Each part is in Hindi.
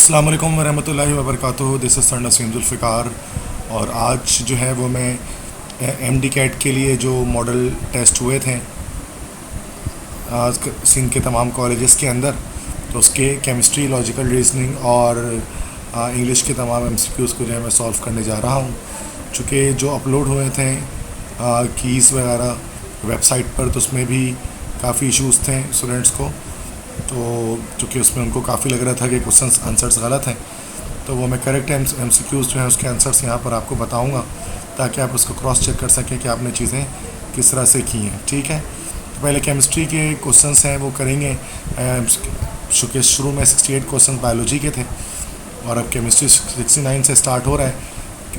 अस्सलाम वालेकुम वरहमतुल्लाहि वबरकातुहू। This is sir Naseem Zulfiqar. और आज जो है वो मैं एमडी कैट के लिए जो मॉडल टेस्ट हुए थे आज सिंध के तमाम कॉलेजेस के अंदर, तो उसके केमिस्ट्री, लॉजिकल रीजनिंग और इंग्लिश के तमाम एमसीक्यूज़ को जो है मैं सॉल्व करने जा रहा हूँ। चूँकि जो अपलोड हुए थे कीज़ वगैरह वेबसाइट पर, तो उसमें भी काफ़ी इश्यूज़ थे स्टूडेंट्स को। तो चूँकि उसमें उनको काफ़ी लग रहा था कि क्वेश्चन आंसर्स गलत हैं, तो वो मैं करेक्ट एमसीक्यूज़ जो हैं उसके आंसर्स यहाँ पर आपको बताऊँगा, ताकि आप उसको क्रॉस चेक कर सकें कि आपने चीज़ें किस तरह से की हैं। ठीक है, तो पहले केमिस्ट्री के क्वेश्चंस हैं वो करेंगे। चूँकि शुरू में 68 क्वेश्चन बायोलॉजी के थे और अब केमिस्ट्री 69 से स्टार्ट हो रहा है।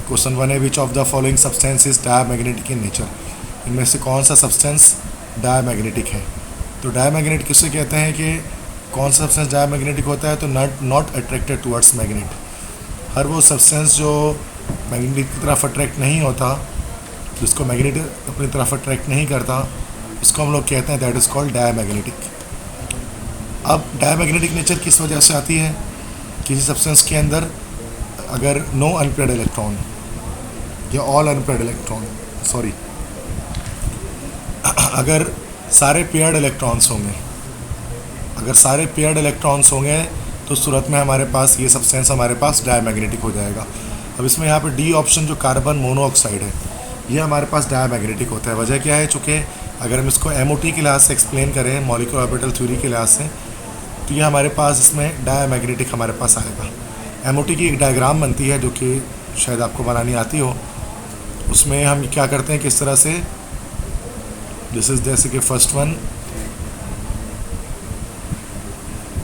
क्वेश्चन 1 है, which of the following substance is diamagnetic in nature. इनमें से कौन सा सब्सटेंस डायमैग्नेटिक है। तो डायमैग्नेट किससे कहते हैं कि कौन सा सब्सटेंस डायमैग्नेटिक होता है, तो नॉट अट्रैक्टेड टुवर्ड्स मैग्नेट। हर वो सब्सटेंस जो मैग्नेट की तरफ अट्रैक्ट नहीं होता, जिसको मैग्नेट अपनी तरफ अट्रैक्ट नहीं करता, उसको हम लोग कहते हैं दैट इज़ कॉल्ड डायमैग्नेटिक। अब डायमैग्नेटिक नेचर किस वजह से आती है। किसी सब्सटेंस के अंदर अगर नो अनपेयर्ड इलेक्ट्रॉन या ऑल अनपेयर्ड इलेक्ट्रॉन, सॉरी, अगर सारे पेयर्ड इलेक्ट्रॉन्स होंगे, अगर सारे पेयर्ड इलेक्ट्रॉन्स होंगे तो सूरत में हमारे पास ये सब्सटेंस हमारे पास डायमैग्नेटिक हो जाएगा। अब इसमें यहाँ पे डी ऑप्शन जो कार्बन मोनोऑक्साइड है, ये हमारे पास डायमैग्नेटिक होता है। वजह क्या है, चूँकि अगर हम इसको एमओटी के लिहाज से एक्सप्लेन करें, मॉलिक्यूलर ऑर्बिटल थ्योरी के लिहाज से, तो ये हमारे पास इसमें डायमैग्नेटिक हमारे पास आएगा। एमओटी की एक डायग्राम बनती है जो कि शायद आपको बनानी आती हो। उसमें हम क्या करते हैं, किस तरह से, दिस इज़ जैसे कि फर्स्ट वन,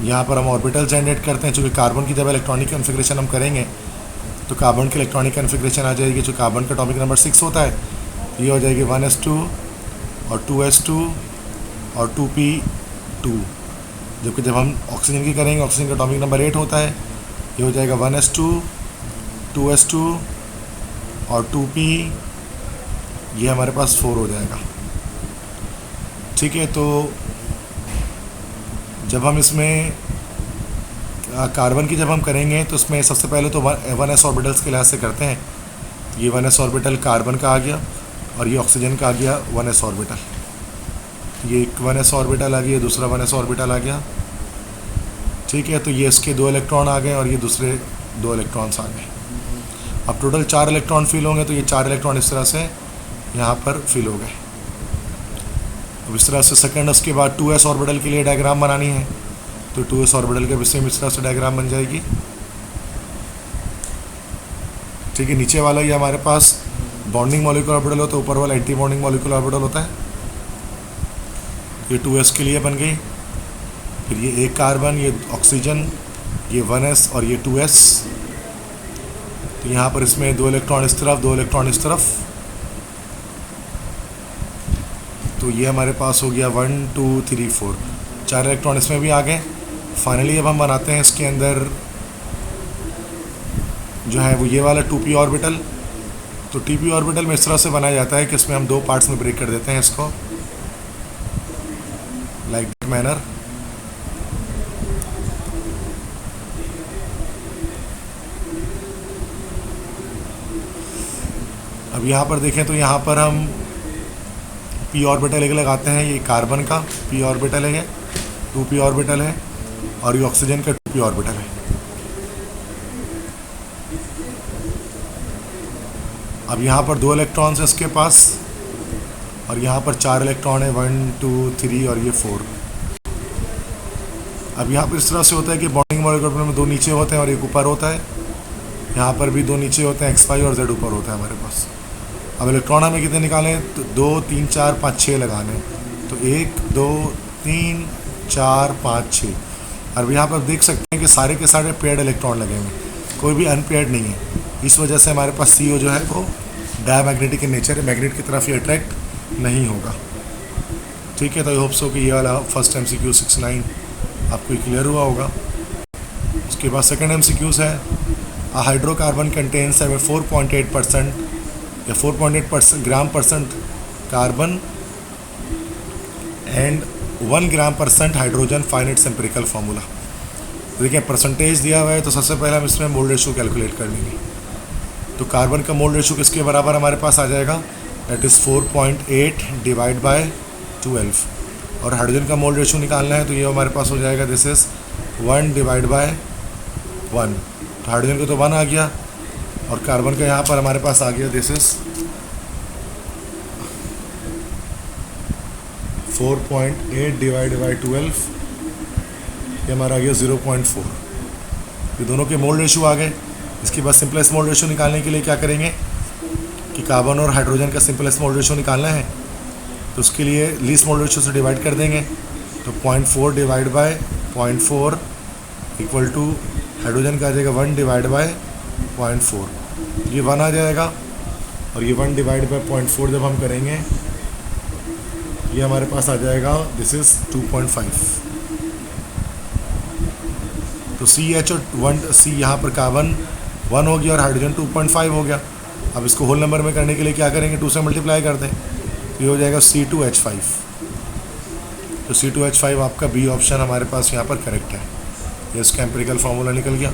यहाँ पर हम ऑर्बिटल जनरेट करते हैं। चूँकि कार्बन की जब इलेक्ट्रॉनिक कन्फिग्रेशन हम करेंगे तो कार्बन की इलेक्ट्रॉनिक कन्फिग्रेशन आ जाएगी। जो कार्बन का एटॉमिक नंबर 6 होता है, ये हो जाएगी 1s2 और 2s2 और 2p2। जबकि जब हम ऑक्सीजन की करेंगे, ऑक्सीजन का एटॉमिक नंबर 8 होता है, ये हो जाएगा 1s2 2s2 और 2p, ये हमारे पास 4 हो जाएगा। ठीक है, तो जब हम इसमें कार्बन की जब हम करेंगे तो उसमें सबसे पहले तो 1s ऑर्बिटल्स के लिहाज से करते हैं। ये 1s ऑर्बिटल कार्बन का आ गया और ये ऑक्सीजन का आ गया 1s ऑर्बिटल। ये एक 1s ऑर्बिटल आ गया, दूसरा 1s ऑर्बिटल आ गया। ठीक है, तो ये इसके 2 इलेक्ट्रॉन आ गए और ये दूसरे 2 इलेक्ट्रॉन्स आ गए। अब टोटल 4 इलेक्ट्रॉन फिल होंगे, तो ये 4 इलेक्ट्रॉन इस तरह से यहाँ पर फिल हो गए। अब इस तरह से सेकंड, उसके बाद 2s ऑर्बिटल के लिए डायग्राम बनानी है, तो 2s ऑर्बिटल के विषय में इस तरह से डायग्राम बन जाएगी। ठीक है, नीचे वाला ये हमारे पास बॉन्डिंग मॉलिक्यूलर ऑर्बिटल होता है, ऊपर वाला एंटी बॉन्डिंग मॉलिक्यूलर ऑर्बिटल होता है। ये 2s के लिए बन गई। फिर ये एक कार्बन, ये ऑक्सीजन, ये 1s और ये 2s। तो यहाँ पर इसमें 2 इलेक्ट्रॉन इस तरफ, 2 इलेक्ट्रॉन इस तरफ, तो ये हमारे पास हो गया 1 2 3 4, 4 इलेक्ट्रॉन इसमें भी आ गए। फाइनली अब हम बनाते हैं इसके अंदर जो है वो ये वाला 2p ऑर्बिटल। तो 2p ऑर्बिटल में इस तरह से बनाया जाता है कि इसमें हम 2 पार्ट्स में ब्रेक कर देते हैं इसको, लाइक दैट मैनर। अब यहाँ पर देखें तो यहाँ पर हम p ऑर्बिटल एक लगाते हैं। ये कार्बन का p ऑर्बिटल है, 2p ऑर्बिटल है, और ये ऑक्सीजन का 2p ऑर्बिटल है। अब यहाँ पर 2 इलेक्ट्रॉन्स है इसके पास और यहाँ पर 4 इलेक्ट्रॉन है, 1 2 3 और ये 4। अब यहाँ पर इस तरह से होता है कि बॉन्डिंग मॉलिक्यूलर में 2 नीचे होते हैं और एक ऊपर होता है। यहाँ पर भी 2 नीचे होते हैं, x5 और z ऊपर होता है हमारे पास। अब इलेक्ट्रॉन हमें कितने निकालें, तो 2 3 4 5 6 लगाने। तो 1 2 3 4 5 6। अब यहाँ पर देख सकते हैं कि सारे के सारे पेयर्ड इलेक्ट्रॉन लगे हुए हैं, कोई भी अनपेयर्ड नहीं है। इस वजह से हमारे पास CO जो है वो डायमैग्नेटिक इन नेचर है, मैग्नेट की तरफ ये अट्रैक्ट नहीं होगा। ठीक है, तो आई होप सो कि ये वाला फर्स्ट MCQ 69 आपको क्लियर हुआ होगा। उसके बाद सेकंड MCQs है, हाइड्रोकार्बन कंटेन्स 4.8% या 4.8% gram percent carbon and 1 gram percent hydrogen, find its empirical formula. देखिए परसेंटेज दिया हुआ है, तो सबसे पहले हम इसमें मोल रेशो कैलकुलेट कर लेंगे। तो कार्बन का मोल रेशो किसके बराबर हमारे पास आ जाएगा, दैट इज़ 4.8 डिवाइड बाय 12। और हाइड्रोजन का मोल रेशो निकालना है, तो ये हमारे पास हो जाएगा दिस इज़ 1 डिवाइड बाय 1। तो हाइड्रोजन का तो 1 आ गया, और कार्बन का यहाँ पर हमारे पास आ गया दिस इज़ 4.8 डिवाइड बाई 12, ये हमारा आ गया 0.4। ये दोनों के मोल रेशो आ गए। इसके बाद सिंपलेस्ट मोल रेशो निकालने के लिए क्या करेंगे कि कार्बन और हाइड्रोजन का सिंपलेस्ट मोल रेशो निकालना है, तो उसके लिए लीस्ट मोल रेशो से डिवाइड कर देंगे। तो 0.4 divide by 0.4 equal to hydrogen का आ जाएगा 1 डिवाइड बाय 0.4, ये 1 आ जाएगा। और ये 1 डिवाइड बाय 0.4 जब हम करेंगे, ये हमारे पास आ जाएगा दिस इज़ 2.5। तो CH और 1 C यहाँ पर कार्बन 1 हो गया और हाइड्रोजन 2.5 हो गया। अब इसको होल नंबर में करने के लिए क्या करेंगे, 2 से मल्टीप्लाई कर दें, तो ये हो जाएगा C2H5। तो C2H5 आपका बी ऑप्शन हमारे पास यहाँ पर करेक्ट है। ये इसका एम्पिरिकल फार्मूला निकल गया।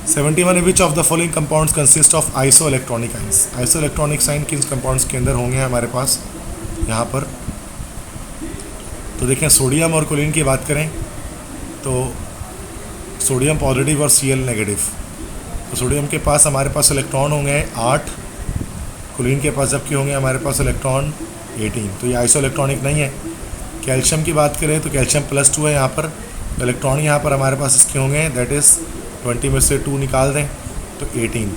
71 which of the following compounds consist of iso electronic ions. Iso electronic sign किन कंपाउंड्स के अंदर होंगे हमारे पास यहाँ पर। तो देखें सोडियम और क्लोरीन की बात करें तो सोडियम पॉजिटिव और Cl नेगेटिव। तो सोडियम के पास हमारे पास इलेक्ट्रॉन होंगे 8, क्लोरीन के पास जबकि होंगे हमारे पास इलेक्ट्रॉन 18। तो ये आइसो इलेक्ट्रॉनिक नहीं है। कैल्शियम की बात करें तो कैल्शियम +2 है यहाँ पर, इलेक्ट्रॉन यहाँ पर हमारे पास इसके होंगे दैट इज़ 20 में से 2 निकाल दें तो 18,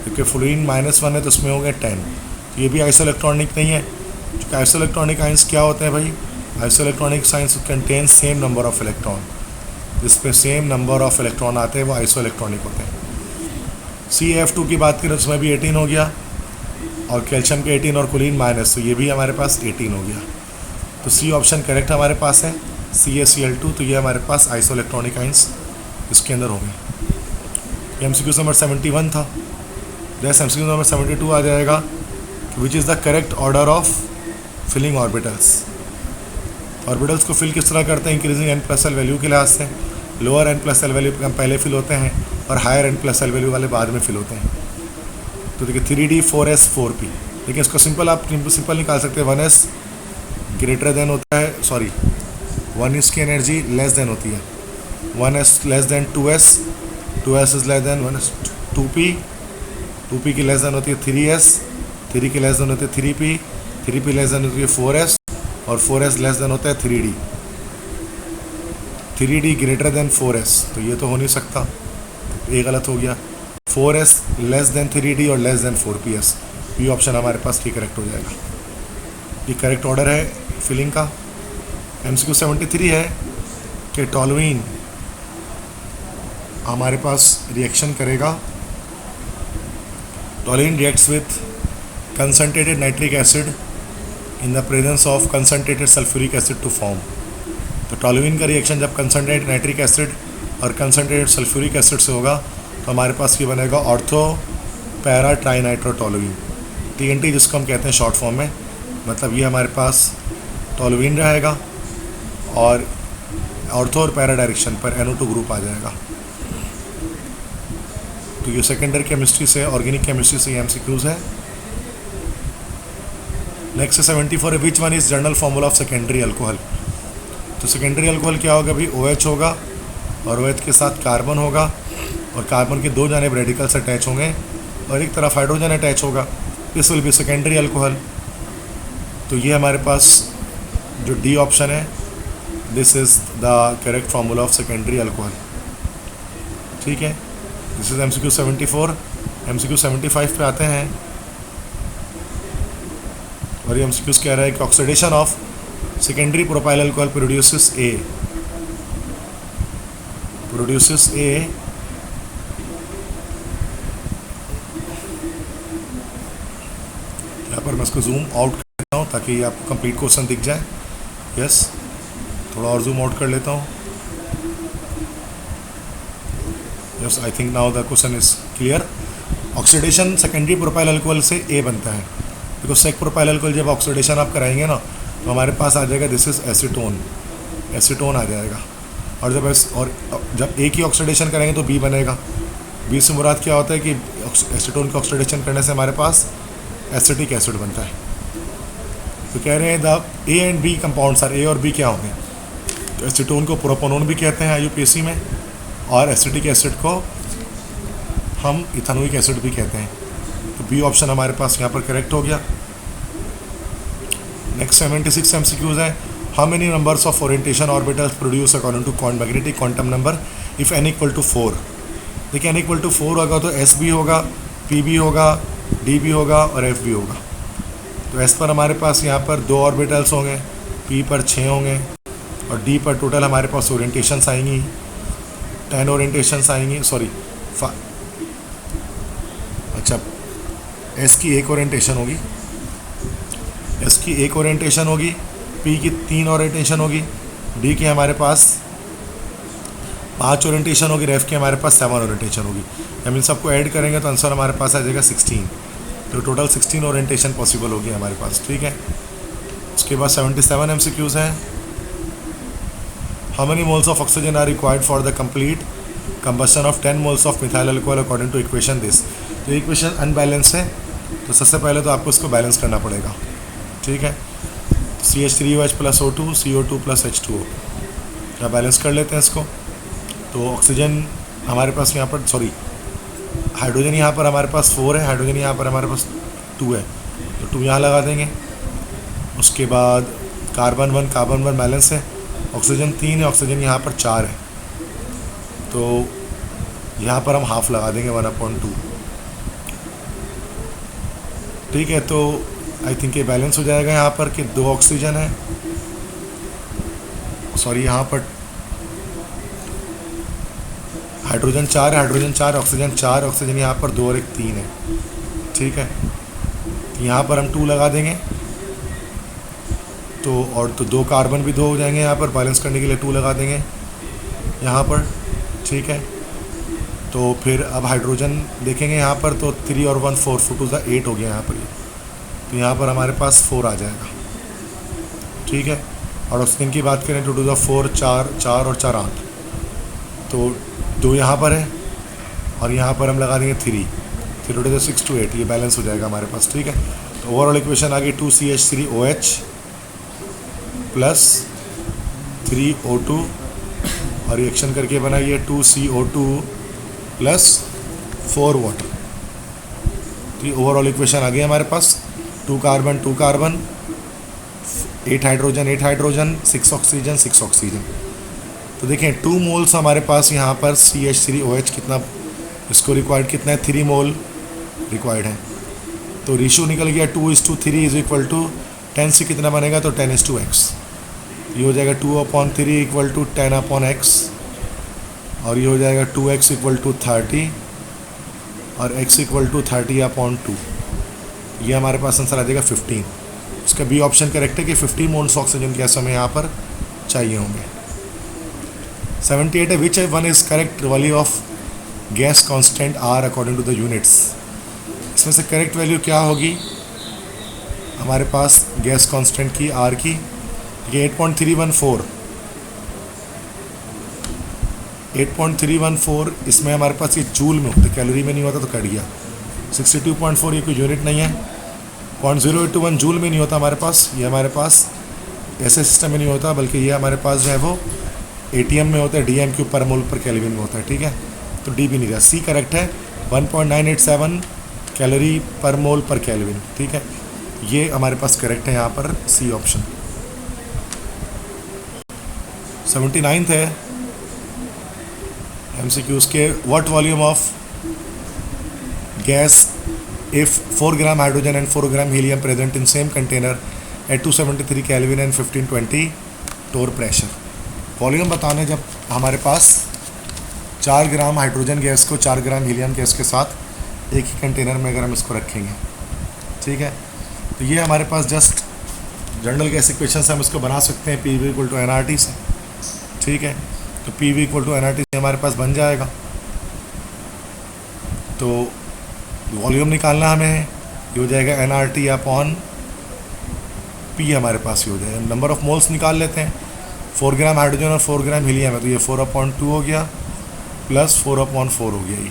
क्योंकि फ्लोरीन -1 है तो उसमें होंगे 10। तो ये भी आइसो इलेक्ट्रॉनिक नहीं है। क्योंकि आइसो इलेक्ट्रॉनिक आइंस क्या होते हैं भाई, iso electronic science contain same number of electron, जिसमें सेम नंबर ऑफ इलेक्ट्रॉन आते हैं वो आइसो इलेक्ट्रॉनिक होते हैं। CF2 की बात करें तो उसमें भी 18 हो गया, और कैल्शियम के 18 और क्लोरीन -, तो ये भी हमारे पास 18 हो गया। तो C ऑप्शन करेक्ट हमारे पास है, CaCl2। तो ये हमारे पास आइसो इलेक्ट्रॉनिक आइंस इसके अंदर होंगे। MCQ नंबर 71 था। जैसे MCQ नंबर 72 आ जाएगा, which is the correct order of filling orbitals. Orbitals को फिल किस तरह करते हैं, इंक्रीजिंग n+l वैल्यू के लिहाज से। लोअर n+l वैल्यू पहले फिल होते हैं और हायर n+l वैल्यू वाले बाद में फिल होते हैं। तो देखिए 3D 4S 4P। देखिए इसको सिंपल आप सिंपल निकाल सकते हैं। 1s ग्रेटर देन होता है, सॉरी 1s की एनर्जी लेस देन होती है, 1s less than 2s, 2s is less than 1s, 2p, 2p की लेस देन होती है 3s, 3 की लेस देन होती है 3p, 3p लेस देन होती है 4s, और 4s लेस देन होता है 3d। 3d greater than 4s, तो ये तो हो नहीं सकता, ये गलत हो गया। 4s लेस देन 3d और लेस देन 4ps, ये ऑप्शन हमारे पास ये करेक्ट हो जाएगा। ये करेक्ट ऑर्डर है फिलिंग का। MCQ 73 है कि टॉलुइन हमारे पास रिएक्शन करेगा, toluene reacts with concentrated nitric acid in the presence of concentrated sulphuric acid to form. तो टॉलुइन का रिएक्शन जब कंसनट्रेटेड नाइट्रिक एसिड और कंसनट्रेटेड सल्फ्यूरिक एसिड से होगा तो हमारे पास ये बनेगा ऑर्थो पैरा ट्राइनाइट्रोटोलुइन, TNT जिसको हम कहते हैं शॉर्ट फॉर्म में। मतलब ये हमारे पास टोलुइन रहेगा और ऑर्थो और पैरा डायरेक्शन पर NO2 ग्रुप आ जाएगा। तो ये सेकेंडरी केमिस्ट्री से, ऑर्गेनिक केमिस्ट्री से MCQs है। नेक्स्ट 74 है, which one is general formula of secondary alcohol. तो सेकेंडरी अल्कोहल क्या होगा भाई, OH होगा और OH के साथ कार्बन होगा और कार्बन के 2 जानिब रेडिकल्स अटैच होंगे और एक तरफ हाइड्रोजन अटैच होगा। This will B secondary alcohol. तो ये हमारे पास जो D ऑप्शन है, this is the correct formula of secondary alcohol. ठीक है, दिस इज MCQ 74। MCQ 75 पे आते हैं और ये MCQs कह रहा है कि oxidation of secondary propyl alcohol produces A यहाँ पर मैं इसको जूम आउट करता हूँ ताकि आपको कंप्लीट क्वेश्चन दिख जाए। यस, थोड़ा और जूम आउट कर लेता हूँ। Yes, I think now the question is clear. Oxidation secondary propyl alcohol से A बनता है, बिकॉज सेक प्रोपाइल अल्कोहल जब ऑक्सीडेशन आप कराएंगे ना तो हमारे पास आ जाएगा दिस इज एसीटोन आ जाएगा। और जब एक ही ऑक्सीडेशन करेंगे तो बी बनेगा। बी से मुराद क्या होता है कि एसीटोन का ऑक्सीडेशन करने से हमारे पास एसिटिक एसिड बनता है। तो कह रहे हैं the A and B compounds are, A और बी क्या होंगे, तो एसीटोन को प्रोपोनोन भी कहते हैं IUPAC में, और एसिटिक एसिड को हम इथेनोइक एसिड भी कहते हैं। तो बी ऑप्शन हमारे पास यहाँ पर करेक्ट हो गया। नेक्स्ट 76 MCQs है, how many numbers of orientation orbitals produce according to magnetic quantum number if n = 4। देखिए n = 4 होगा तो S भी होगा, P भी होगा, D भी होगा और F भी होगा। तो S पर हमारे पास यहाँ पर 2 ऑर्बिटल्स होंगे, P पर 6 होंगे और D पर टोटल हमारे पास ओरिएंटेशंस आएंगी 10 ओरिएंटेशंस आएंगी, सॉरी अच्छा S की एक ओरिएंटेशन होगी, S की एक ओरिएंटेशन होगी, P की 3 ओरिएंटेशन होगी, D की हमारे पास 5 ओरिएंटेशन होगी, F की हमारे पास 7 ओरिएंटेशन होगी। हम इन सबको ऐड करेंगे तो आंसर हमारे पास आ जाएगा 16। तो टोटल 16 ओरिएंटेशन पॉसिबल होगी हमारे पास, ठीक है। उसके बाद 77 MCQs हैं, how many moles of oxygen are required for the complete combustion of 10 moles of methyl alcohol according to equation this. तो इक्वेशन अनबैलेंस है, तो सबसे पहले तो आपको इसको बैलेंस करना पड़ेगा, ठीक है। CH3OH + O2 CO2 + H2O, क्या बैलेंस कर लेते हैं इसको। तो ऑक्सीजन हमारे पास यहाँ पर, सॉरी हाइड्रोजन यहाँ पर हमारे पास 4 है, हाइड्रोजन यहाँ पर हमारे पास 2 है, तो 2 यहाँ लगा देंगे। उसके बाद कार्बन 1 बैलेंस है, ऑक्सीजन 3 है, ऑक्सीजन यहाँ पर 4 है, तो यहाँ पर हम हाफ लगा देंगे 1/2, ठीक है। तो आई थिंक ये बैलेंस हो जाएगा यहाँ पर कि 2 ऑक्सीजन है, सॉरी यहाँ पर हाइड्रोजन 4 है, हाइड्रोजन 4, ऑक्सीजन 4, ऑक्सीजन यहाँ पर 2 और 1 3 है, ठीक है। यहाँ पर हम 2 लगा देंगे, तो और तो 2 कार्बन भी 2 हो जाएंगे, यहाँ पर बैलेंस करने के लिए 2 लगा देंगे यहाँ पर, ठीक है। तो फिर अब हाइड्रोजन देखेंगे यहाँ पर, तो 3 और 1 4 4 2 8 हो गया यहाँ पर, तो यहाँ पर हमारे पास 4 आ जाएगा, ठीक है। और ऑक्सीजन की बात करें तो 2 4 4 4 और 4 8, तो 2 यहाँ पर है और यहाँ पर हम लगा देंगे 3 2 6 2 8, ये बैलेंस हो जाएगा हमारे पास, ठीक है। तो ओवरऑल इक्वेशन आ गई 2CH3OH + 3O2 और रिएक्शन करके बनाइए 2CO2 + 4 वाटर। तो ये ओवरऑल इक्वेशन आ गई हमारे पास, 2 carbon 2 carbon 8 hydrogen 8 hydrogen 6 oxygen 6 oxygen. तो देखें 2 मोल्स हमारे पास यहाँ पर CH3OH कितना, इसको रिक्वायर्ड कितना है, 3 मोल रिक्वायर्ड है। तो रेशियो निकल गया 2:3 = 10 से कितना बनेगा, तो 10:x, ये हो जाएगा 2/3 = 10/x, और ये हो जाएगा 2x = 30 और x = 30/2, ये हमारे पास आंसर आ जाएगा 15। इसका बी ऑप्शन करेक्ट है कि 15 मोल्स ऑक्सीजन गैस हमें यहाँ पर चाहिए होंगे। 78 है, which one is correct value of gas constant R according to the units. इसमें से करेक्ट वैल्यू क्या होगी हमारे पास गैस कांस्टेंट की R की, ये 8.314, इसमें हमारे पास ये जूल में होता है, कैलोरी में नहीं होता तो कट गया। 62.4 ये कोई यूनिट नहीं है, 0.0821 जूल में नहीं होता हमारे पास, ये हमारे पास ऐसे सिस्टम में नहीं होता, बल्कि ये हमारे पास जो है वो ATM में होता है, DM³/mol/Kelvin में होता है, ठीक है। तो डी भी नहीं था, सी करेक्ट है 1.987 कैलोरी/mol/Kelvin, ठीक है। ये हमारे पास करेक्ट है यहाँ पर सी ऑप्शन। 79 है MCQs के, what volume of gas if 4 gram hydrogen and 4 gram helium present in same container at 273 Kelvin and 1520 torr pressure. Volume बताने जब हमारे पास 4 ग्राम हाइड्रोजन गैस को 4 ग्राम हीलियम गैस के साथ एक ही कंटेनर में अगर हम इसको रखेंगे, ठीक है, तो ये हमारे पास जस्ट जनरल गैस इक्वेशन से हम इसको बना सकते हैं PV = nRT से, ठीक है। तो PV = nRT से हमारे पास बन जाएगा। तो वॉल्यूम निकालना हमें है, ये हो जाएगा nRT/P, हमारे पास ये हो जाएगा। नंबर ऑफ मोल्स निकाल लेते हैं, 4 ग्राम हाइड्रोजन और 4 ग्राम हीलियम है, तो ये 4/2 हो गया प्लस 4/4 हो गया ये,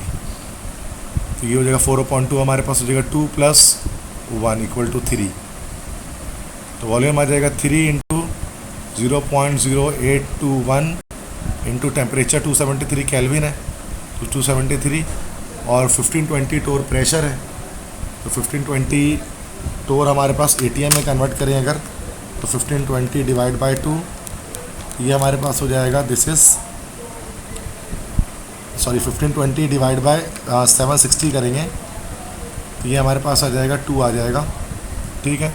तो ये हो जाएगा 4/2 हमारे पास हो जाएगा 2 + 1 = 3। तो वॉल्यूम आ जाएगा 3 इंटू 0.0821 इंटू टेम्परेचर 273 केल्विन है, तो 273 और 1520 टोर प्रेशर है, तो 1520 टोर हमारे पास ATM में कन्वर्ट करें अगर, तो 1520 डिवाइड बाई 2, ये हमारे पास हो जाएगा 1520 डिवाइड बाय 760 करेंगे, तो ये हमारे पास आ जाएगा 2 आ जाएगा, ठीक है।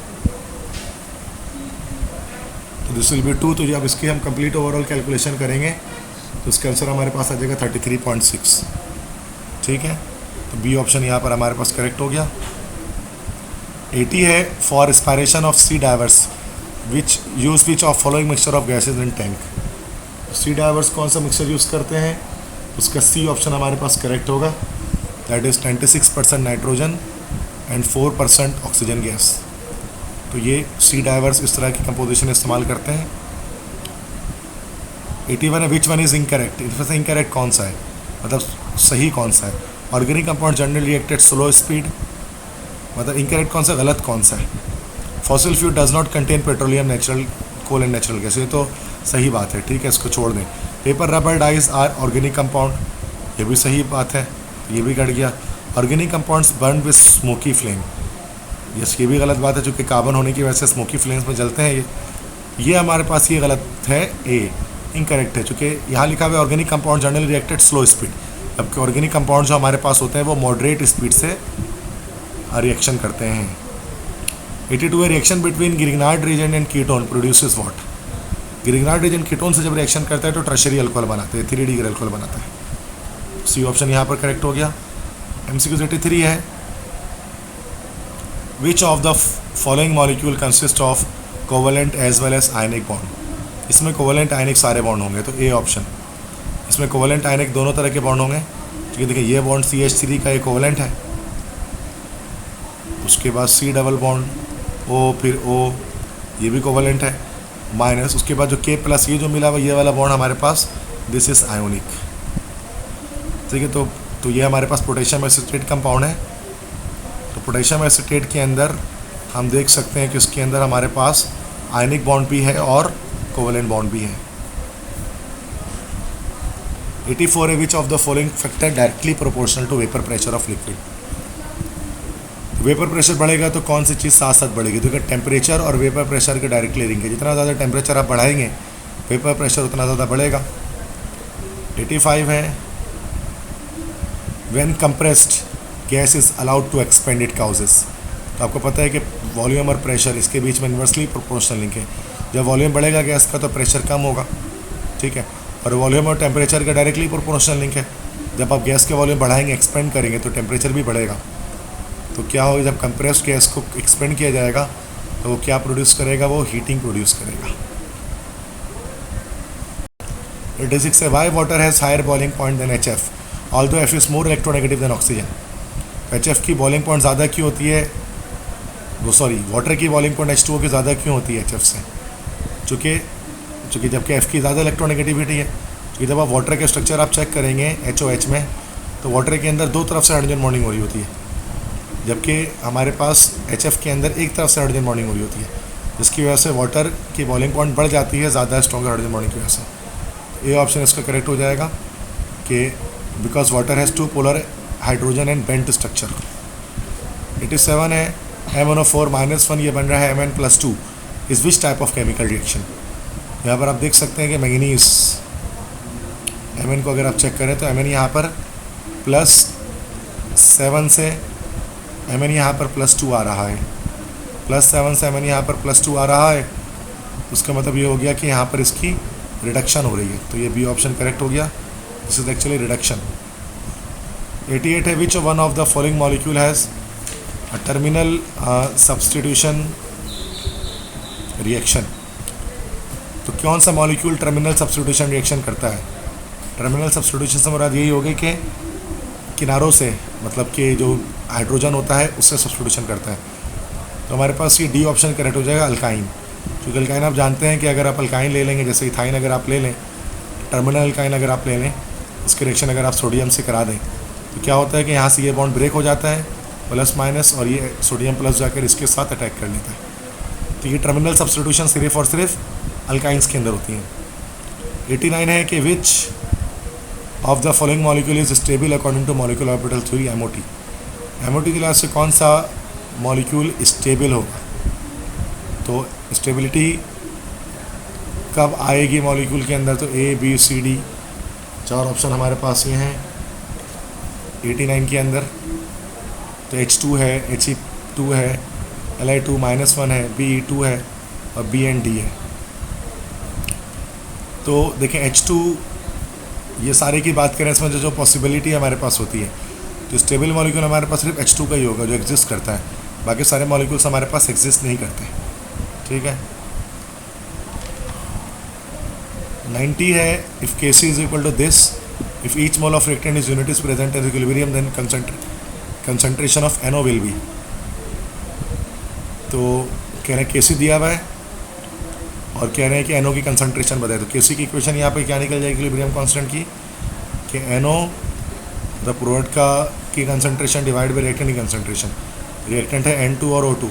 तो दिस विल बी 2। तो जब इसकी हम कंप्लीट ओवरऑल कैलकुलेशन करेंगे तो इसका आंसर हमारे पास आ जाएगा 33.6, ठीक है। तो बी ऑप्शन यहाँ पर हमारे पास करेक्ट हो गया। 80 है for aspiration of sea divers which of following mixture of gases in tank. Sea divers कौन सा मिक्सचर यूज़ करते हैं, उसका सी ऑप्शन हमारे पास करेक्ट होगा, that is 96% nitrogen and 4% oxygen gas. तो ये सी डाइवर्स इस तरह की कंपोजिशन इस्तेमाल करते हैं। 81 है विच वन इज़ इनकरेक्ट, इसमें से इनकरेक्ट कौन सा है, मतलब सही कौन सा है। Organic compound generally reacted slow speed, मतलब इनकरेक्ट कौन सा, गलत कौन सा है। Fossil fuel does not contain petroleum, natural coal and natural gas, ये तो सही बात है, ठीक है, इसको छोड़ दें। Paper rubber dyes are organic compound, ये भी सही बात है, ये भी कट गया। Organic compounds burn with smoky flame, yes ये भी गलत बात है, चूँकि कार्बन होने की वजह से स्मोकी फ्लेम्स में जलते हैं ये हमारे पास ये गलत है, ए इनकरेक्ट है, चूँकि यहाँ लिखा हुआ है organic compound generally reacted slow speed, जबकि ऑर्गेनिक कंपाउंड जो हमारे पास होते हैं वो मॉडरेट स्पीड से रिएक्शन करते हैं। 82 है reaction between Grignard reagent and ketone produces what. Grignard reagent ketone से जब रिएक्शन करता है तो टर्शरी अल्कोहल बनाते हैं, 3 डिग्री अल्कोहल बनाता है। सी ऑप्शन यहाँ पर करेक्ट हो गया। MCQ 83 है which of the following molecule consist of covalent as well as ionic bond. इसमें कोवेलेंट आयनिक सारे बॉन्ड होंगे, तो ए ऑप्शन, इसमें कोवेलेंट आयनिक दोनों तरह के बॉन्ड होंगे, ठीक है। देखिए ये बॉन्ड CH3 का एक कोवेलेंट है, उसके बाद C डबल बॉन्ड O, फिर O, ये भी कोवेलेंट है, माइनस उसके बाद जो K+ ये जो मिला हुआ ये वाला बॉन्ड हमारे पास दिस इज़ आयोनिक, ठीक है। तो ये हमारे पास पोटेशियम एसिटेट कंपाउंड है। तो पोटेशियम एसिटेट के अंदर हम देख सकते हैं कि उसके अंदर हमारे पास आयनिक बॉन्ड भी है और कोवेलेंट बॉन्ड भी है। 84 है which of the following factor directly proportional to vapour pressure of liquid. Vapour pressure बढ़ेगा तो कौन सी चीज़ साथ साथ बढ़ेगी, तो टेम्परेचर और वेपर प्रेशर के डायरेक्टली लिंक है, जितना ज़्यादा टेम्परेचर आप बढ़ाएंगे वेपर प्रेशर उतना ज़्यादा बढ़ेगा। 85 है when compressed gas is allowed to expand it causes. तो आपको पता है कि वॉल्यूम और प्रेशर इसके बीच में इन्वर्सली प्रोपोर्शनल लिंक है, जब वॉल्यूम बढ़ेगा गैस का तो प्रेशर कम होगा, ठीक है। और वॉल्यूम और टेम्परेचर का डायरेक्टली प्रोपोर्शनल लिंक है, जब आप गैस के वॉल्यूम बढ़ाएंगे एक्सपेंड करेंगे तो टेम्परेचर भी बढ़ेगा। तो क्या होगा, जब कंप्रेस्ड गैस को एक्सपेंड किया जाएगा तो वो क्या प्रोड्यूस करेगा, वो हीटिंग प्रोड्यूस करेगा। 86 है why water has higher boiling point than HF although F is more electronegative than oxygen. HF की बॉइलिंग पॉइंट ज़्यादा क्यों होती है, वाटर की बॉइलिंग पॉइंट H2O की ज़्यादा क्यों होती है HF से, चूँकि जबकि F की ज़्यादा इलेक्ट्रोनेगेटिविटी है। क्योंकि जब आप वाटर के स्ट्रक्चर आप चेक करेंगे HOH में, तो वाटर के अंदर दो तरफ से हाइड्रोजन बॉन्डिंग हो रही होती है, जबकि हमारे पास HF के अंदर एक तरफ से हाइड्रोजन बॉन्डिंग हो रही होती है, जिसकी वजह से वाटर की बॉइलिंग पॉइंट बढ़ जाती है ज़्यादा स्ट्रॉन्ग हाइड्रोजन बॉन्डिंग की वजह से। ये ऑप्शन इसका करेक्ट हो जाएगा कि because water has 2 polar hydrogen and bent structure. 87 है MnO4-1 ये बन रहा है Mn+2 is which type of chemical reaction. यहाँ पर आप देख सकते हैं कि मैंगनीज Mn को अगर आप चेक करें तो Mn यहाँ पर +7 से Mn यहाँ पर +2 आ रहा है, +7 से Mn यहाँ पर +2 आ रहा है, उसका मतलब ये हो गया कि यहाँ पर इसकी रिडक्शन हो रही है, तो ये बी ऑप्शन करेक्ट हो गया, दिस इज एक्चुअली रिडक्शन। 88 है which one of the following molecule has terminal substitution reaction. तो कौन सा मॉलिक्यूल टर्मिनल सब्सटीट्यूशन रिएक्शन करता है। टर्मिनल सब्सटीट्यूशन से मुराद यही होगी कि किनारों से, मतलब कि जो हाइड्रोजन होता है उससे सब्सटीट्यूशन करता है। तो हमारे पास ये डी ऑप्शन करेक्ट हो जाएगा अल्काइन। क्योंकि अल्काइन आप जानते हैं कि अगर आप अल्काइन ले लेंगे, जैसे इथाइन अगर आप ले लें, टर्मिनल अल्काइन अगर आप ले लें, इसकी रिएक्शन अगर आप सोडियम से करा दें तो क्या होता है कि यहाँ से ये बॉन्ड ब्रेक हो जाता है प्लस माइनस, और ये सोडियम प्लस जाकर इसके साथ अटैक कर लेता है। तो ये टर्मिनल सब्स्टिट्यूशन सिर्फ और सिर्फ अल्काइंस के अंदर होती हैं। 89 है कि which of the following molecule is stable according to molecular orbital theory MOT. MOT के लिहाज से कौन सा मॉलिक्यूल स्टेबल होगा? तो स्टेबिलिटी कब आएगी मॉलिक्यूल के अंदर? तो A B C D 4 option हमारे पास ये हैं 89 के अंदर। तो H2 है, He2 है, Li2-1 है, Be2 है और Bnd है। तो देखें H2 ये सारे की बात करें, इसमें जो पॉसिबिलिटी हमारे पास होती है, तो स्टेबल मॉलिक्यूल हमारे पास सिर्फ H2 का ही होगा जो एग्जिस्ट करता है, बाकी सारे मॉलिक्यूल्स हमारे पास एग्जिस्ट नहीं करते। ठीक है। 90 है if Kc is equal to this, if each mole of reactant is unit is present in equilibrium then concentration of NO will be. तो कह रहे हैं Kc दिया हुआ है और कह रहे हैं कि NO की कंसंट्रेशन बताए। तो Kc की इक्वेशन यहाँ पे क्या निकल जाएगी इक्विलिब्रियम कांस्टेंट की, कि NO द प्रोडक्ट का की कंसंट्रेशन डिवाइड बाई रिएक्टेंट की कंसंट्रेशन। रिएक्टेंट है N2 और O2।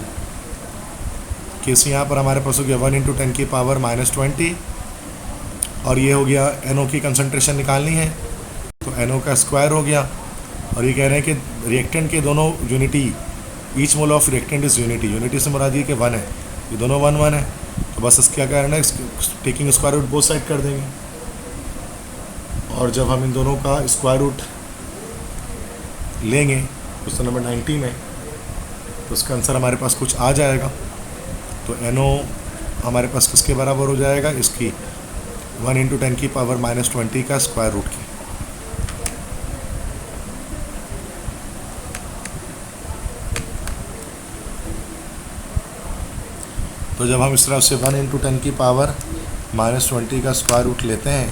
Kc यहाँ पर हमारे पास हो गया 1 × 10⁻⁻20 और ये हो गया NO की कंसंट्रेशन निकालनी है तो NO का स्क्वायर हो गया। और ये कह रहे हैं कि रिएक्टेंट के दोनों unity, each mole of reactant is unity, unity से मुराद ये कि 1 है, ये दोनों 1 1 है। तो बस इसका क्या करना है, taking square root both side कर देंगे, और जब हम इन दोनों का स्क्वायर रूट लेंगे क्वेश्चन नंबर 90 में, तो उसका आंसर हमारे पास कुछ आ जाएगा। तो NO हमारे पास किसके बराबर हो जाएगा, इसकी 1 × 10⁻⁻20 का स्क्वायर रूट की। तो जब हम इस तरफ से 1 × 10⁻⁻20 का स्क्वायर रूट लेते हैं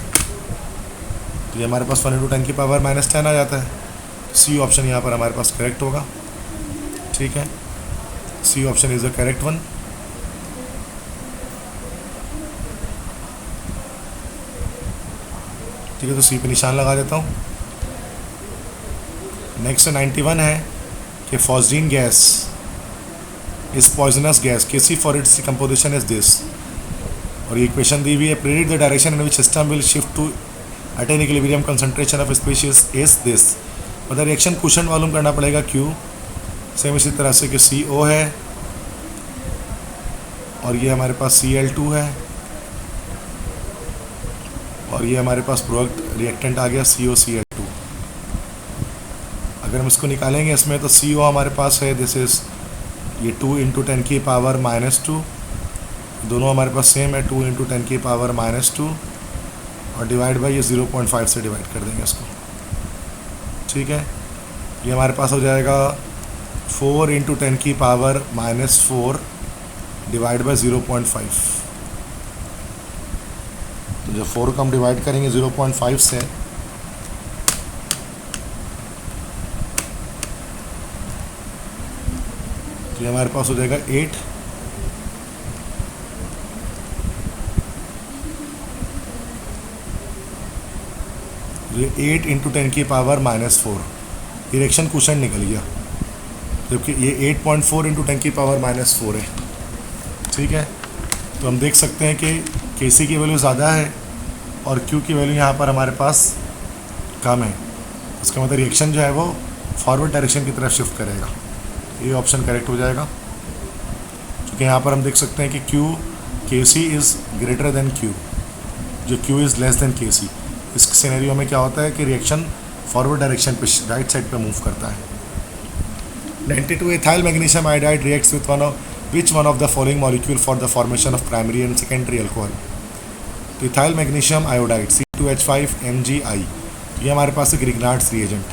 तो ये हमारे पास 1 × 10⁻10 आ जाता है। सी ऑप्शन यहाँ पर हमारे पास करेक्ट होगा। ठीक है, C option is the correct one. ठीक है, तो सी पे निशान लगा देता हूँ। नेक्स्ट 91 है कि phosgene gas is poisonous gas, Kc for its composition is this. और ये इक्वेशन दी हुई है, predict the direction in which system will shift to attain equilibrium concentration of species is this. मतलब रिएक्शन क्वेश्चन मालूम करना पड़ेगा Q। सेम इसी तरह से कि CO है और ये हमारे पास Cl2 है और ये हमारे पास प्रोडक्ट रिएक्टेंट आ गया COCl2। अगर हम इसको निकालेंगे इसमें तो CO हमारे पास है, दिस इज़ ये 2 × 10⁻⁻2, दोनों हमारे पास सेम है 2 × 10⁻⁻2 और डिवाइड बाई ये 0.5 से डिवाइड कर देंगे इसको। ठीक है, ये हमारे पास हो जाएगा 4 × 10⁻⁻4 डिवाइड बाई 0.5। तो जब 4 को हम डिवाइड करेंगे 0.5 से तो ये हमारे पास हो जाएगा 8। ये 8 × 10⁻⁻4 रिएक्शन क्वोशिएंट निकल गया, जबकि ये 8.4 × 10⁻⁻4 है। ठीक है, तो हम देख सकते हैं कि Kc की वैल्यू ज़्यादा है और Q की वैल्यू यहाँ पर हमारे पास कम है। इसका मतलब रिएक्शन जो है वो फॉरवर्ड डायरेक्शन की तरफ शिफ्ट करेगा। ये ऑप्शन करेक्ट हो जाएगा, क्योंकि यहाँ पर हम देख सकते हैं कि Kc is greater than Q, जो Q is less than Kc। इस सिनेरियो में क्या होता है कि रिएक्शन फॉरवर्ड डायरेक्शन पे राइट साइड पे मूव करता है। 92 ethyl magnesium iodide reacts with which one of the following molecule for the formation of primary and secondary alcohol। तो ethyl magnesium iodide C2H5 MgI, ये हमारे पास है ग्रिग्नार्ड्स रिएजेंट।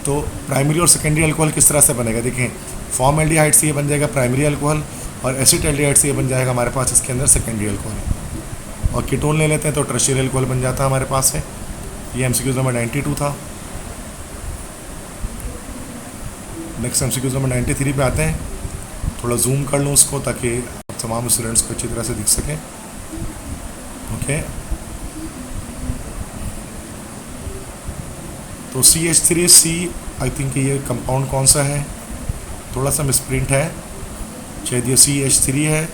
तो प्राइमरी और सेकेंडरी अल्कोहल किस तरह से बनेगा, देखें फॉर्म एल्डिहाइड से ये बन जाएगा प्राइमरी अल्कोहल और एसिड एल्डिहाइड से ये बन जाएगा हमारे पास इसके अंदर सेकेंडरी अल्कोहल। और कीटोन ले लेते हैं तो टर्शियरी अल्कोहल बन जाता है हमारे पास है। ये MCQ नंबर 92 था। नेक्स्ट MCQ नंबर 93 पे आते हैं। थोड़ा जूम कर लूँ उसको ताकि तमाम स्टूडेंट्स को अच्छी तरह से दिख सके। ओके, तो CH3C आई थिंक ये कंपाउंड कौन सा है, थोड़ा सा मिसप्रिंट है, शायद ये CH3 है,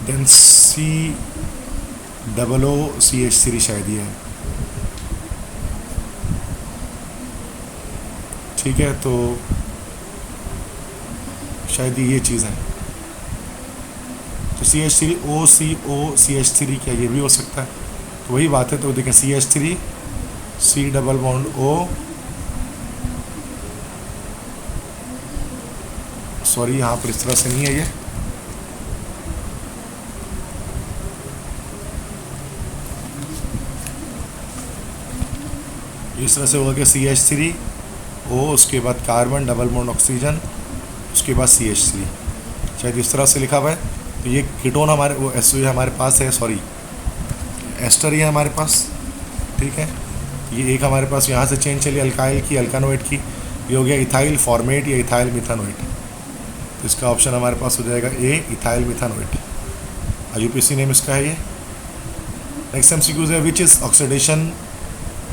देन COOCH3 शायद ये है। ठीक है, तो शायद ये चीज़ है। तो CH3OCOCH3 क्या ये भी हो सकता है? तो वही बात है। तो देखें CH3 C double bond O, sorry यहाँ पर इस तरह से नहीं है ये, इस तरह से होगा कि CH3O, उसके बाद कार्बन डबल बॉन्ड ऑक्सीजन, उसके बाद CH3, शायद इस तरह से लिखा हुआ है। तो ये कीटोन हमारे वो SO हमारे पास है, सॉरी एस्टर ही है हमारे पास। ठीक है, ये एक हमारे पास यहाँ से चेंज चली अल्काइल की, अल्कानोइड की, ये हो गया इथाइल फॉर्मेट या इथाइल मिथानोइड। तो इसका ऑप्शन हमारे पास हो जाएगा A, इथाइल मिथानोइड। IUPAC नेम इसका है ये। नेक्स्ट MCQ है, which is oxidation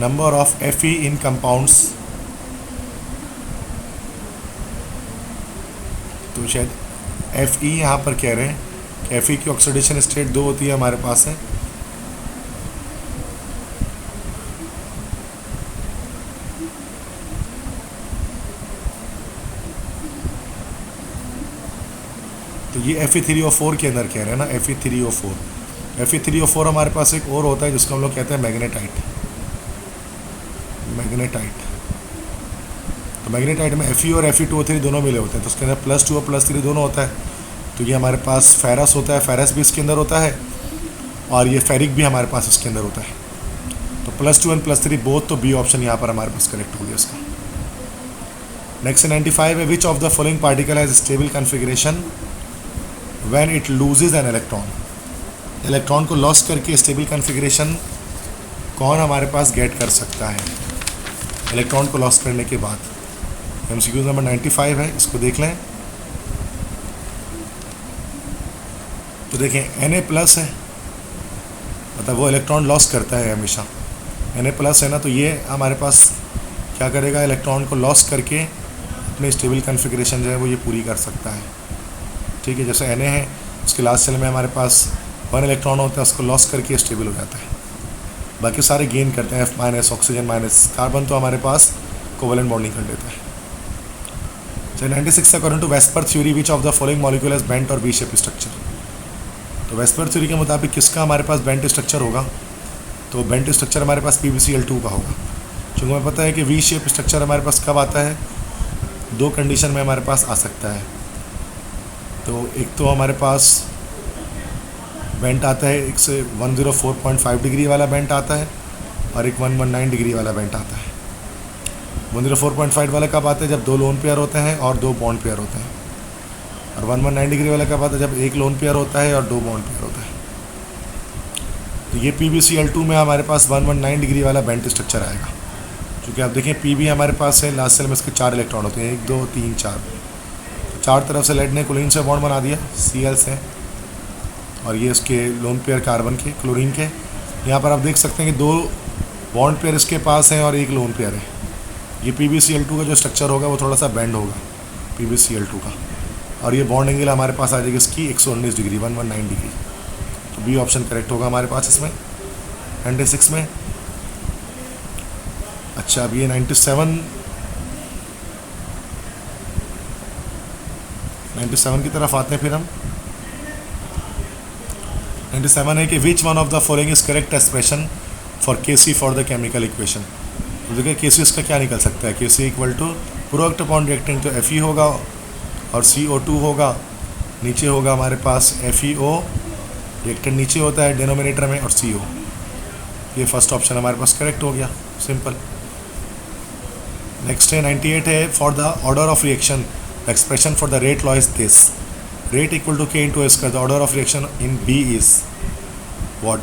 number of Fe in compounds. तो शायद Fe यहाँ पर कह रहे हैं कि Fe की ऑक्सीडेशन स्टेट 2 होती है हमारे पास है। तो ये Fe3O4 के अंदर कह रहे हैं ना, Fe3O4। Fe3O4 हमारे पास एक और होता है जिसको हम लोग कहते हैं मैग्नेटाइट। तो मैग्नेटाइट में Fe और Fe2O3 दोनों मिले होते हैं, तो उसके अंदर +2 और +3 दोनों होता है। तो ये हमारे पास फेरस होता है, फेरस भी इसके अंदर होता है, और ये फेरिक भी हमारे पास इसके अंदर होता है। तो +2 एंड +3 बोथ, तो B ऑप्शन यहाँ पर हमारे पास करेक्ट हो गया इसका। नेक्स्ट 95 है, which of the following particle has stable configuration when it loses an electron. Electron को लॉस करके स्टेबल कॉन्फ़िगरेशन कौन हमारे पास गेट कर सकता है इलेक्ट्रॉन को लॉस करने के बाद। MCQ नंबर 95 है, इसको देख लें। तो देखें Na+ है, मतलब वो इलेक्ट्रॉन लॉस करता है हमेशा। Na+ है ना, तो ये हमारे पास क्या करेगा, इलेक्ट्रॉन को लॉस करके अपने स्टेबल कॉन्फ़िगरेशन जो है वो ये पूरी कर सकता है। ठीक है, जैसे Na है, उसके लास्ट सेल में हमारे पास 1 इलेक्ट्रॉन होता है, उसको लॉस करके स्टेबल हो जाता है, बाकी सारे गेन करते हैं, F-, ऑक्सीजन माइनस, कार्बन तो हमारे पास कोवेलेंट बॉन्डिंग कर देता है। 96 according to VSEPR theory which of the following molecule has bent और वी शेप स्ट्रक्चर। तो वेस्पर थ्योरी के मुताबिक किसका हमारे पास बेंट स्ट्रक्चर होगा, तो बेंट स्ट्रक्चर हमारे पास PbCl2 का होगा। क्योंकि हमें पता है कि वी शेप स्ट्रक्चर हमारे पास कब आता है, 2 कंडीशन में हमारे पास आ सकता है। तो एक तो हमारे पास बेंट आता है, एक से 104.5 डिग्री वाला बेंट आता है, और एक 119 डिग्री वाला बेंट आता है। 104.5 वाला कब आता है, जब 2 लोन पेयर होते हैं और 2 बॉन्ड पेयर होते हैं, और 119 डिग्री वाला कब आता है, जब 1 लोन पेयर होता है और 2 बॉन्ड पेयर होता है। तो ये PbCl2 में हमारे पास 119 डिग्री वाला बेंट स्ट्रक्चर आएगा। क्योंकि आप देखें Pb हमारे पास है, लास्ट सेल में इसके 4 इलेक्ट्रॉन होते हैं, 1 2 3 4, तो 4 तरफ से लेड ने क्लोरीन से बॉन्ड बना दिया Cl से, और ये इसके लोन पेयर कार्बन के, क्लोरीन के। यहाँ पर आप देख सकते हैं कि 2 बॉन्ड पेयर इसके पास हैं और 1 लोन पेयर है। ये PbCl2 का जो स्ट्रक्चर होगा वो थोड़ा सा बेंड होगा PbCl2 का, और ये बॉन्ड एंगल हमारे पास आ जाएगी इसकी 119 डिग्री, 119 डिग्री। तो B ऑप्शन करेक्ट होगा हमारे पास इसमें 96 में। अच्छा, अब ये 97 की तरफ आते हैं फिर हम। 97 है कि which one of the following is correct expression for Kc for the chemical equation. तो देखिए Kc इसका क्या निकल सकता है, Kc equal to product upon reactant, तो Fe होगा और CO2 होगा, नीचे होगा हमारे पास FeO, रिएक्टेंट नीचे होता है डिनोमिनेटर में, और CO। ये फर्स्ट ऑप्शन हमारे पास करेक्ट हो गया, सिंपल। नेक्स्ट है 98 है, for the order of reaction the expression for the rate law is this, rate equal to K into S, the order of reaction in B is what.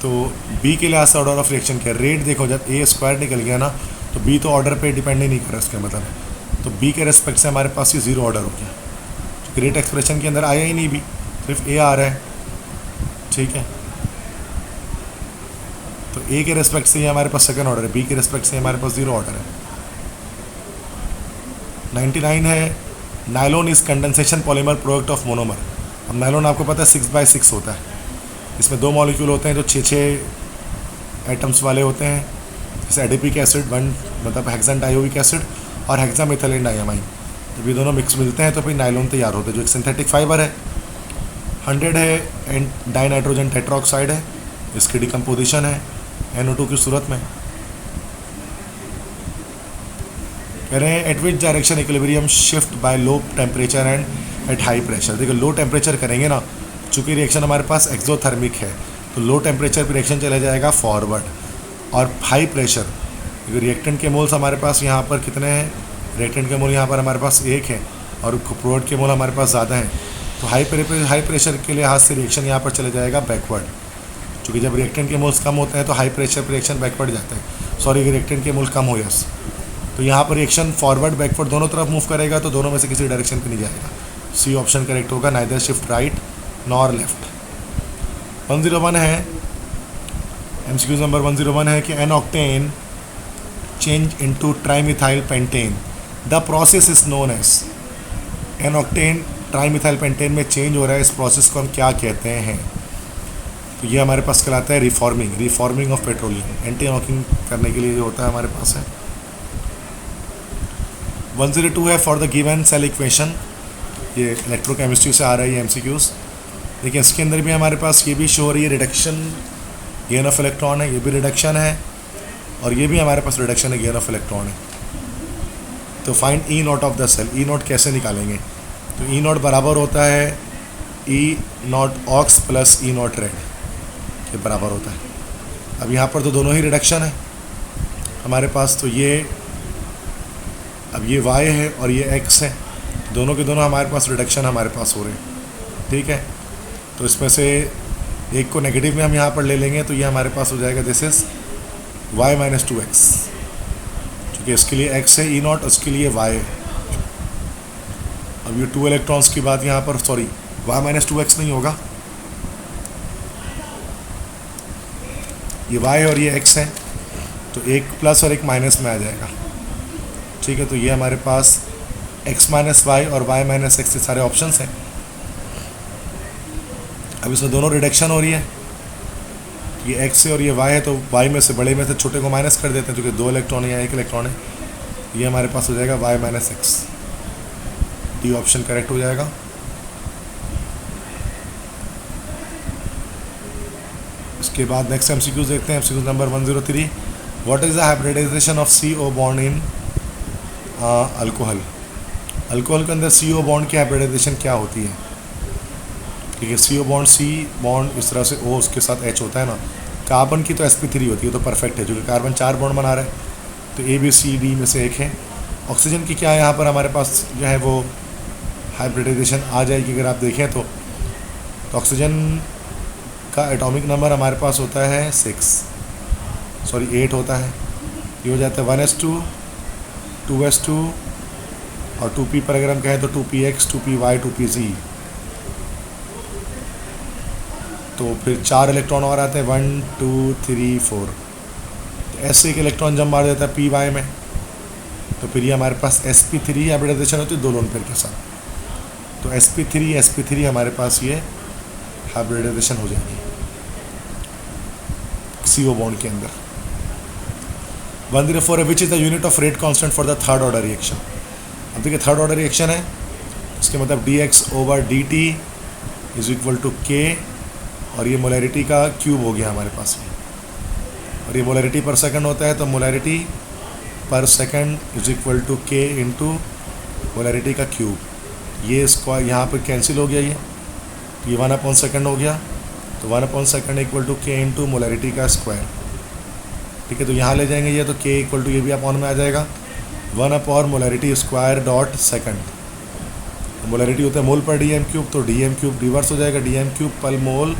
तो B के लिहाज से ऑर्डर ऑफ रिएक्शन क्या है, रेट देखो जब A² निकल गया ना, तो B तो ऑर्डर पे डिपेंड ही नहीं कर रहा, इसका मतलब तो बी के रेस्पेक्ट से हमारे पास ये ज़ीरो ऑर्डर हो गया, क्योंकि रेट एक्सप्रेशन के अंदर आया ही नहीं बी, सिर्फ ए आ रहा है। ठीक है, तो ए के रेस्पेक्ट से ये हमारे पास सेकंड ऑर्डर है, बी के रेस्पेक्ट से हमारे पास ज़ीरो ऑर्डर है। 99 है nylon is condensation polymer product of monomer. अब नायलॉन आपको पता है 6/6 होता है, इसमें 2 मॉलिक्यूल होते हैं जो 6 एटम्स वाले होते हैं, जैसे एडिपिक एसिड, मतलब हेक्सेन डाइओइक एसिड और हेक्सामेथिलीन डाइअमाइन। जब ये दोनों मिक्स मिलते हैं तो फिर नायलॉन तैयार होता है, जो एक सिंथेटिक फाइबर है। 100 है एंड डाई नाइट्रोजन टेट्राऑक्साइड है, इसकी डिकम्पोजिशन है NO2 की सूरत में। कह रहे हैं at which direction equilibrium shift by low temperature and at high pressure. देखो लो टेम्परेचर करेंगे ना, चूँकि रिएक्शन हमारे पास एक्सोथर्मिक है तो लो टेम्परेचर पर रिएक्शन चला जाएगा फॉरवर्ड, और हाई प्रेशर क्योंकि रिएक्टेंट के मोल्स हमारे पास यहाँ पर कितने हैं, रिएक्टेंट के मोल यहाँ पर हमारे पास 1 है और प्रोडक्ट के मोल हमारे पास ज़्यादा हैं, तो हाई प्रेशर के लिहाज से रिएक्शन यहाँ पर चले जाएगा बैकवर्ड। क्योंकि जब रिएक्टेंट के मोल्स कम होते हैं तो हाई प्रेशर पर रिएक्शन बैकवर्ड जाता है, सॉरी रिएक्टेंट के मोल कम हो यस, तो यहाँ पर रिएक्शन फॉरवर्ड बैकवर्ड दोनों तरफ मूव करेगा, तो दोनों में से किसी डायरेक्शन पे नहीं जाएगा। सी ऑप्शन करेक्ट होगा, neither shift right nor left. 101 है MCQ नंबर 101 है कि n octane change into trimethyl pentane, the process is known as. N octane trimethyl pentane में चेंज हो रहा है, इस प्रोसेस को हम क्या कहते हैं? तो ये हमारे पास कहलाता है reforming of petroleum. Anti knocking करने के लिए जो होता है हमारे पास है। 102 है for the given cell equation, ये इलेक्ट्रोकेमिस्ट्री से आ रहा है ये MCQs। देखिए इसके अंदर भी हमारे पास ये भी शो हो रही है रिडक्शन गेन ऑफ इलेक्ट्रॉन है, ये भी रिडक्शन है और ये भी हमारे पास रिडक्शन है गेन ऑफ इलेक्ट्रॉन है। तो find E naught of the cell. E naught कैसे निकालेंगे? तो ई नॉट बराबर होता है E naught ox plus E naught red, ये बराबर होता है। अब यहाँ पर तो दोनों ही रिडक्शन है हमारे पास, तो ये अब ये y है और ये x है, दोनों के दोनों हमारे पास रिडक्शन हमारे पास हो रहे हैं। ठीक है, तो इसमें से एक को नेगेटिव में हम यहाँ पर ले लेंगे तो ये हमारे पास हो जाएगा दिस इज़ y - 2x, क्योंकि इसके लिए x है ई नॉट, उसके लिए y है। अब ये 2 इलेक्ट्रॉन्स की बात यहाँ पर, सॉरी y - 2x नहीं होगा, ये y है और ये x है, तो एक प्लस और एक माइनस में आ जाएगा। ठीक है, तो ये हमारे पास x - y और y - x के सारे ऑप्शंस हैं। अब इसमें दोनों रिडक्शन हो रही है, ये x है और ये y है, तो y में से बड़े में से छोटे को माइनस कर देते हैं, क्योंकि 2 इलेक्ट्रॉन है या 1 इलेक्ट्रॉन है। ये हमारे पास हो जाएगा y - x, D option correct हो जाएगा। इसके बाद नेक्स्ट MCQ देखते हैं। MCQ number 103, what is the hybridization of CO bond in alcohol. Alcohol के अंदर CO बॉन्ड की हाइब्रिडाइजेशन क्या होती है? ठीक है, CO बॉन्ड C बॉन्ड इस तरह से O उसके साथ H होता है ना। कार्बन की तो sp3 होती है, तो परफेक्ट है, जो कि कार्बन 4 बॉन्ड बना रहा है, तो ABCD में से एक है। ऑक्सीजन की क्या यहाँ पर हमारे पास जो है वो हाइब्रिडाइजेशन आ जाएगी। अगर आप देखें तो ऑक्सीजन का एटॉमिक नंबर हमारे पास होता है 8 होता है। ये हो जाता है 1s2 2s2 और 2p पर अगर हम कहें तो 2px 2py 2pz, तो फिर 4 इलेक्ट्रॉन और आते हैं 1 2 3 4, तो S से एक इलेक्ट्रॉन जब मार देता है py में, तो फिर ये हमारे पास sp3 हाइब्रिडाइजेशन होती है 2 लोन पेयर के साथ, तो sp3 हमारे पास ये हाइब्रिडाइजेशन हो जाएगी CO बॉन्ड के अंदर। 104 है विच is the unit of rate constant for the third order reaction. अब देखिए थर्ड ऑर्डर रिएक्शन है, इसके मतलब dx/dt is equal to k, और ये मोलैरिटी का क्यूब हो गया हमारे पास में, और ये मोलैरिटी पर सेकंड होता है, तो मोलैरिटी पर second is equal to k into molarity का क्यूब। ये स्क्वायर यहाँ पर कैंसिल हो गया, ये 1/2 हो गया, तो 1/2 equal to k into molarity का स्क्वायर। ठीक है, तो यहाँ ले जाएंगे ये, तो k इक्वल टू ये भी अपॉन में आ जाएगा 1 molarity square dot second. Molarity होता है मोल पर dm³, तो dm³ रिवर्स हो जाएगा dm³ पर मोल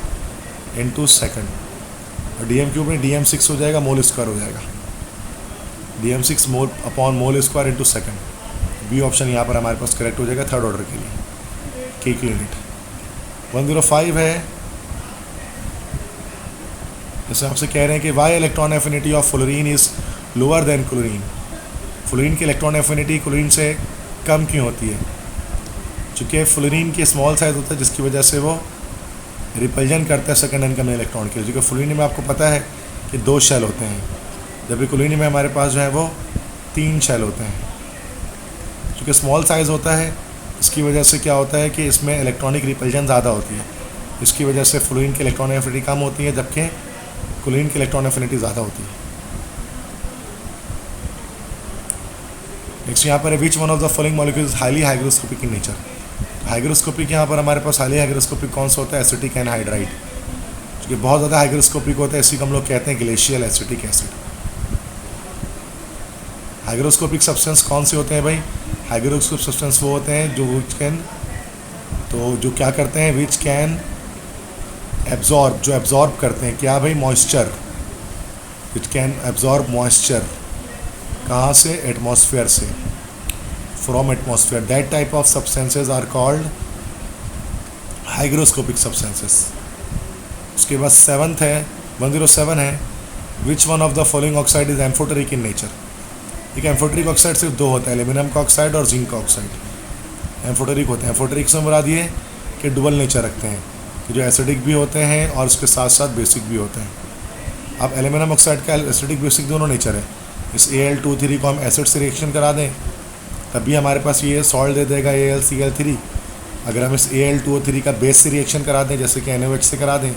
इंटू सेकंड, और dm³ में dm6 हो जाएगा, मोल स्क्वायर हो जाएगा dm6 mole upon mole square into second. B option यहाँ पर हमारे पास करेक्ट हो जाएगा थर्ड ऑर्डर के लिए, के की यूनिट। 105 है, जैसे आपसे कह रहे हैं कि why electron affinity of fluorine is lower than chlorine. Fluorine की इलेक्ट्रॉन एफिनिटी क्लोरीन से कम क्यों होती है? चूँकि फ्लोरीन की स्मॉल साइज होता है जिसकी वजह से वो रिपल्जन करता है सेकेंड इनकमिंग इलेक्ट्रॉन के लिए। क्योंकि फ्लोरीन में आपको पता है कि 2 शेल होते हैं, जबकि क्लोरीन में हमारे पास जो है वो 3 शेल होते हैं। चूँकि स्मॉल साइज़ होता है इसकी वजह से क्या होता है कि इसमें इलेक्ट्रॉनिक रिपल्जन ज़्यादा होती है, इसकी वजह से फ्लोरीन की इलेक्ट्रॉन एफिनिटी कम होती है जबकि क्लोरीन की इलेक्ट्रॉन एफिनिटी ज़्यादा होती है। नेक्स्ट यहाँ पर है which one of the following molecules highly hygroscopic in nature. Hygroscopic यहाँ पर हमारे पास हाईली हाइग्रोस्कोपिक कौन सा होता है? एसिटिक एनहाइड्राइड, क्योंकि बहुत ज़्यादा हाइग्रोस्कोपिक होता है, इसी को हम लोग कहते हैं glacial acetic acid. Hygroscopic substance कौन से होते हैं भाई? हाइग्रोस्कोपिक सब्सटेंस वो होते हैं जो क्या करते हैं, विच कैन एब्जॉर्ब, जो एब्जॉर्ब करते हैं क्या भाई? Moisture. Which can absorb moisture, कहाँ से? एटमॉस्फेयर से, from atmosphere. That type of substances are called hygroscopic substances. उसके बाद 7th है 107 है which one of the following oxide is amphoteric in nature. ठीक है, एम्फोटेरिक ऑक्साइड सिर्फ 2 होता है, एल्यूमिनियम का ऑक्साइड और जिंक का ऑक्साइड एम्फोटेरिक होते हैं। एम्फोटेरिक से मुराद ये कि डुअल नेचर रखते हैं, कि जो एसिडिक भी होते हैं और उसके साथ साथ बेसिक भी होते हैं। अब एल्यूमिनियम ऑक्साइड का एसिडिक बेसिक दोनों नेचर है। इस Al2O3 को हम एसिड से रिएक्शन करा दें तब भी हमारे पास ये सॉल्ट दे देगा AlCl3। अगर हम इस Al2O3 का बेस से रिएक्शन करा दें जैसे कि NaOH से करा दें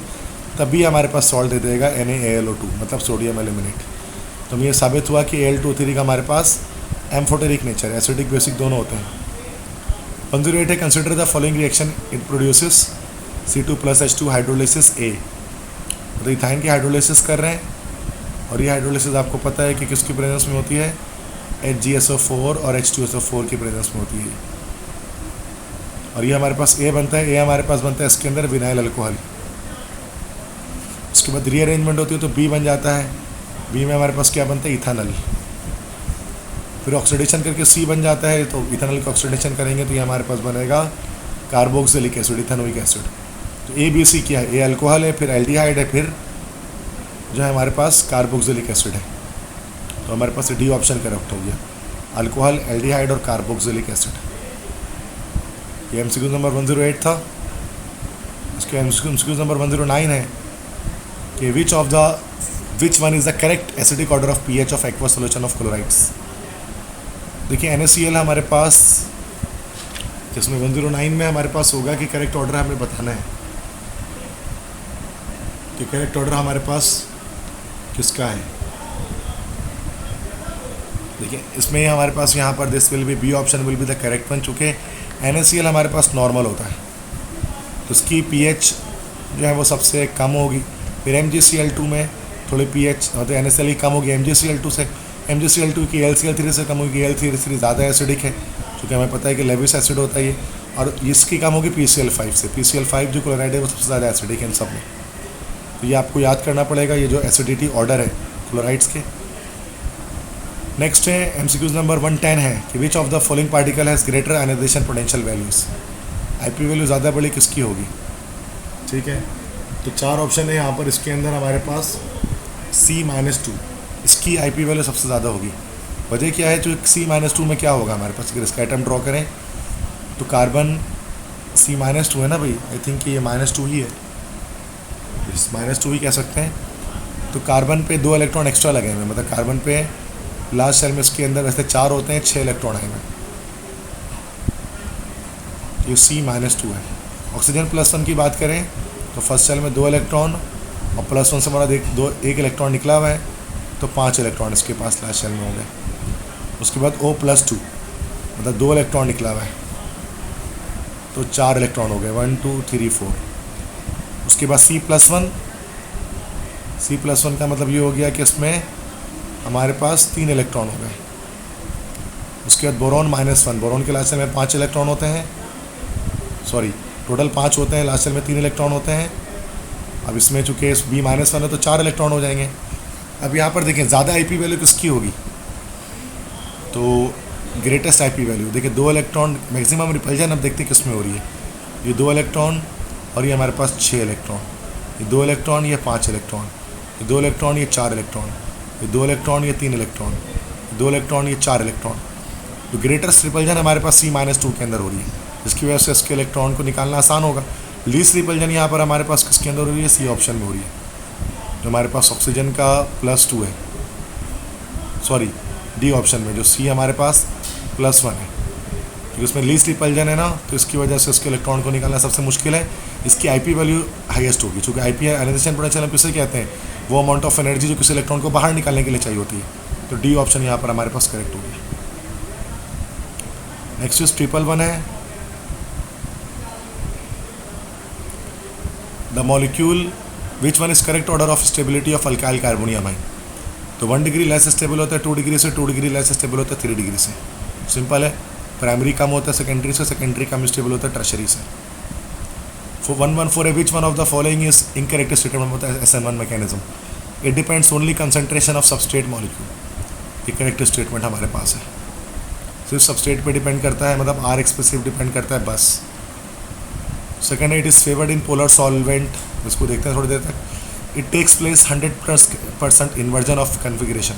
तब भी हमारे पास सॉल्ट दे देगा NaAlO2, मतलब सोडियम एल्यूमिनेट। तो हमें ये साबित हुआ कि Al2O3 का हमारे पास एम्फोटेरिक नेचर, एसिडिक बेसिक दोनों होते हैं। 108 है consider the following reaction it produces C2+H2 hydrolysis A। तो इथाइन की हाइड्रोलिसिस कर रहे हैं और ये हाइड्रोलिसिस आपको पता है कि किसकी प्रेजेंस में होती है? HgSO4 और H2SO4 की प्रेजेंस में होती है। और ये हमारे पास A बनता है, A हमारे पास बनता है इसके अंदर विनाइल अल्कोहल। उसके बाद रीअरेंजमेंट होती है तो B बन जाता है, B में हमारे पास क्या बनता है? इथानल। फिर ऑक्सीडेशन करके C बन जाता है, तो इथानल का ऑक्सीडेशन करेंगे तो ये हमारे पास बनेगा कार्बोक्सिलिक एसिड, इथेनोइक एसिड। तो ABC क्या है? A अल्कोहल है, फिर एल्डिहाइड है, फिर जो है हमारे पास कार्बोक्सिलिक एसिड है। तो हमारे पास डी ऑप्शन करेक्ट हो गया, अल्कोहल, एल्डिहाइड और कार्बोक्सिलिक एसिड। ये MCQ नंबर 108 था। इसके MCQ नंबर 109 है कि which one is the correct acidic order of pH of aqua solution of chlorides. देखिए NaCl हमारे पास, जिसमें 109 में हमारे पास होगा कि करेक्ट ऑर्डर हमें बताना है कि करेक्ट ऑर्डर हमारे पास किसका है। देखिए इसमें हमारे पास यहाँ पर this will be, B option will be the correct one. चूँकि NaCl हमारे पास नॉर्मल होता है तो उसकी pH जो है वो सबसे कम होगी। फिर MgCl2 में थोड़ी pH तो NaCl कम होगी MgCl2 से, MgCl2 की LCl3 से कम होगी, LCl3 ज़्यादा एसिडिक है क्योंकि हमें पता है कि लेविस एसिड होता है ये, और इसकी कम होगी PCl5 से। PCl5 जो क्लोराइड है वो सबसे ज़्यादा एसिडिक है इन सब में। तो ये आपको याद करना पड़ेगा, ये जो एसिडिटी ऑर्डर है क्लोराइड्स के। नेक्स्ट है MCQ नंबर 110 है कि which of the following particle has greater ionization potential values. IP value ज़्यादा बड़ी किसकी होगी? ठीक है, तो 4 ऑप्शन है यहाँ पर। इसके अंदर हमारे पास C-2, इसकी IP वैल्यू सबसे ज़्यादा होगी। वजह क्या है? जो C-2 में क्या होगा हमारे पास, अगर इसका एटम ड्रॉ करें तो कार्बन C-2 है ना भाई, आई थिंक ये -2 ही है, -2 ही कह सकते हैं। तो कार्बन पे 2 इलेक्ट्रॉन एक्स्ट्रा लगे हुए, मतलब कार्बन पे लास्ट शेल में इसके अंदर वैसे 4 होते हैं, 6 इलेक्ट्रॉन आए हुए। ये C-2 है। ऑक्सीजन +1 की बात करें तो फर्स्ट शेल में 2 इलेक्ट्रॉन और +1 से हमारा एक इलेक्ट्रॉन निकला हुआ है तो 5 इलेक्ट्रॉन इसके पास लास्ट शेल में हो गए। उसके बाद O+2 मतलब 2 इलेक्ट्रॉन निकला हुआ है तो 4 इलेक्ट्रॉन हो गए, 1 2 3 4। उसके बाद C+1 का मतलब ये हो गया कि इसमें हमारे पास 3 इलेक्ट्रॉन हो गए। उसके बाद बोरॉन -1, बोरॉन के लास्ट शेल में 5 इलेक्ट्रॉन होते हैं, सॉरी टोटल 5 होते हैं, लास्ट शेल में 3 इलेक्ट्रॉन होते हैं। अब इसमें चूँकि B-1 है तो 4 इलेक्ट्रॉन हो जाएंगे। अब यहाँ पर देखें ज़्यादा IP वैल्यू किसकी होगी, तो ग्रेटेस्ट आईपी वैल्यू देखिए, 2 इलेक्ट्रॉन मैक्सिमम रिपल्जन अब देखते हैं किस में हो रही है। ये 2 इलेक्ट्रॉन और ये हमारे पास 6 इलेक्ट्रॉन, ये 2 इलेक्ट्रॉन, ये 5 इलेक्ट्रॉन, ये 2 इलेक्ट्रॉन, ये 4 इलेक्ट्रॉन, ये 2 इलेक्ट्रॉन, ये 3 इलेक्ट्रॉन, 2 इलेक्ट्रॉन, ये 4 इलेक्ट्रॉन। तो ग्रेटेस्ट रिपल्जन हमारे पास C-2 के अंदर हो रही है, जिसकी वजह से इसके इलेक्ट्रॉन को निकालना आसान होगा। लीस्ट रिपल्जन यहाँ पर हमारे पास किसके अंदर हो रही है? C ऑप्शन में हो रही है, जो हमारे पास ऑक्सीजन का +2 है, सॉरी D ऑप्शन में, जो C हमारे पास +1 है, क्योंकि उसमें लीस्ट रिपल्जन है ना, तो इसकी वजह से उसके इलेक्ट्रॉन को निकालना सबसे मुश्किल है। इसकी आईपी वैल्यू हाईएस्ट होगी, क्योंकि आईपी आयनाइजेशन पोटेंशियल हम किसे कहते हैं? वो अमाउंट ऑफ एनर्जी जो किसी इलेक्ट्रॉन को बाहर निकालने के लिए चाहिए होती है। तो D ऑप्शन यहाँ पर हमारे पास करेक्ट होगी। नेक्स्ट इज 111 है, the molecule which one is correct order of stability of alkyl carbonium आइन। तो 1 डिग्री लेस स्टेबल होता है 2 डिग्री से, 2 डिग्री लेस स्टेबल होता है 3 डिग्री से। सिंपल है, प्राइमरी कम होता है सेकेंडरी से, सेकेंडरी कम स्टेबल होता है टर्शरी से। 114 विच one of the following is incorrect statement होता है SN1 mechanism. It depends only concentration of substrate molecule. ये करेक्ट स्टेटमेंट हमारे पास है, सिर्फ सबस्ट्रेट पे डिपेंड करता है, मतलब R एक्सप्रेसिव डिपेंड करता है बस। सेकेंड है, it is favoured in polar solvent, इसको देखते हैं थोड़ी देर तक। It takes place 100% inversion of configuration.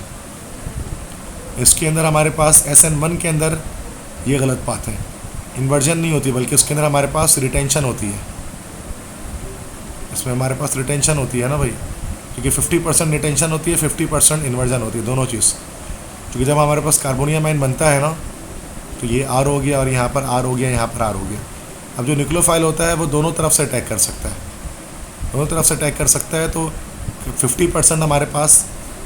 इसके अंदर हमारे पास SN1 के अंदर ये गलत बात है, इन्वर्जन नहीं होती, बल्कि उसके अंदर हमारे पास रिटेंशन होती है। इसमें हमारे पास रिटेंशन होती है ना भाई, क्योंकि 50% रिटेंशन होती है, 50% इन्वर्जन होती है, दोनों चीज़। क्योंकि जब हमारे पास कार्बोनियम आयन बनता है ना, तो ये R हो गया और यहाँ पर R हो गया, यहाँ पर R हो गया। अब जो न्यूक्लियोफाइल होता है वो दोनों तरफ से अटैक कर सकता है, दोनों तरफ से अटैक कर सकता है। तो 50% हमारे पास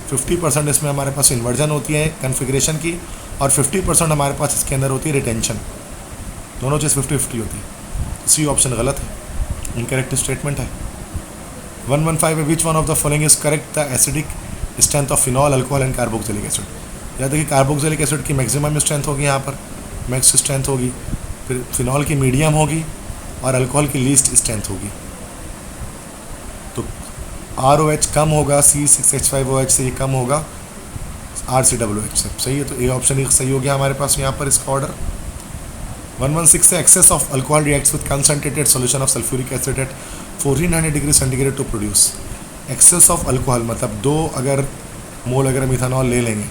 50% इसमें हमारे पास इन्वर्जन होती है कन्फिग्रेशन की, और 50% हमारे पास इसके अंदर होती है रिटेंशन। दोनों चीज़ 50-50 होती है। C ऑप्शन गलत है, इनकरेक्ट स्टेटमेंट है। 115 विच one of the following is correct the acidic strength of phenol, alcohol and carboxylic acid. या देखिए, कार्बोक्सिलिक एसिड की मैक्सिमम स्ट्रेंथ होगी, यहाँ पर मैक्स स्ट्रेंथ होगी, फिर फिनॉल की मीडियम होगी और अल्कोहल की लीस्ट स्ट्रेंथ होगी। तो ROH कम होगा C6H5OH से, ये कम होगा RCOOH से। सही है, तो ए ऑप्शन ही सही हो गया हमारे पास यहाँ पर इसका ऑर्डर। 116 से excess of alcohol reacts with concentrated solution of sulphuric acid at 1400 degree centigrade to produce. Excess of alcohol मतलब 2 अगर मोल अगर हम इथेनॉल ले लेंगे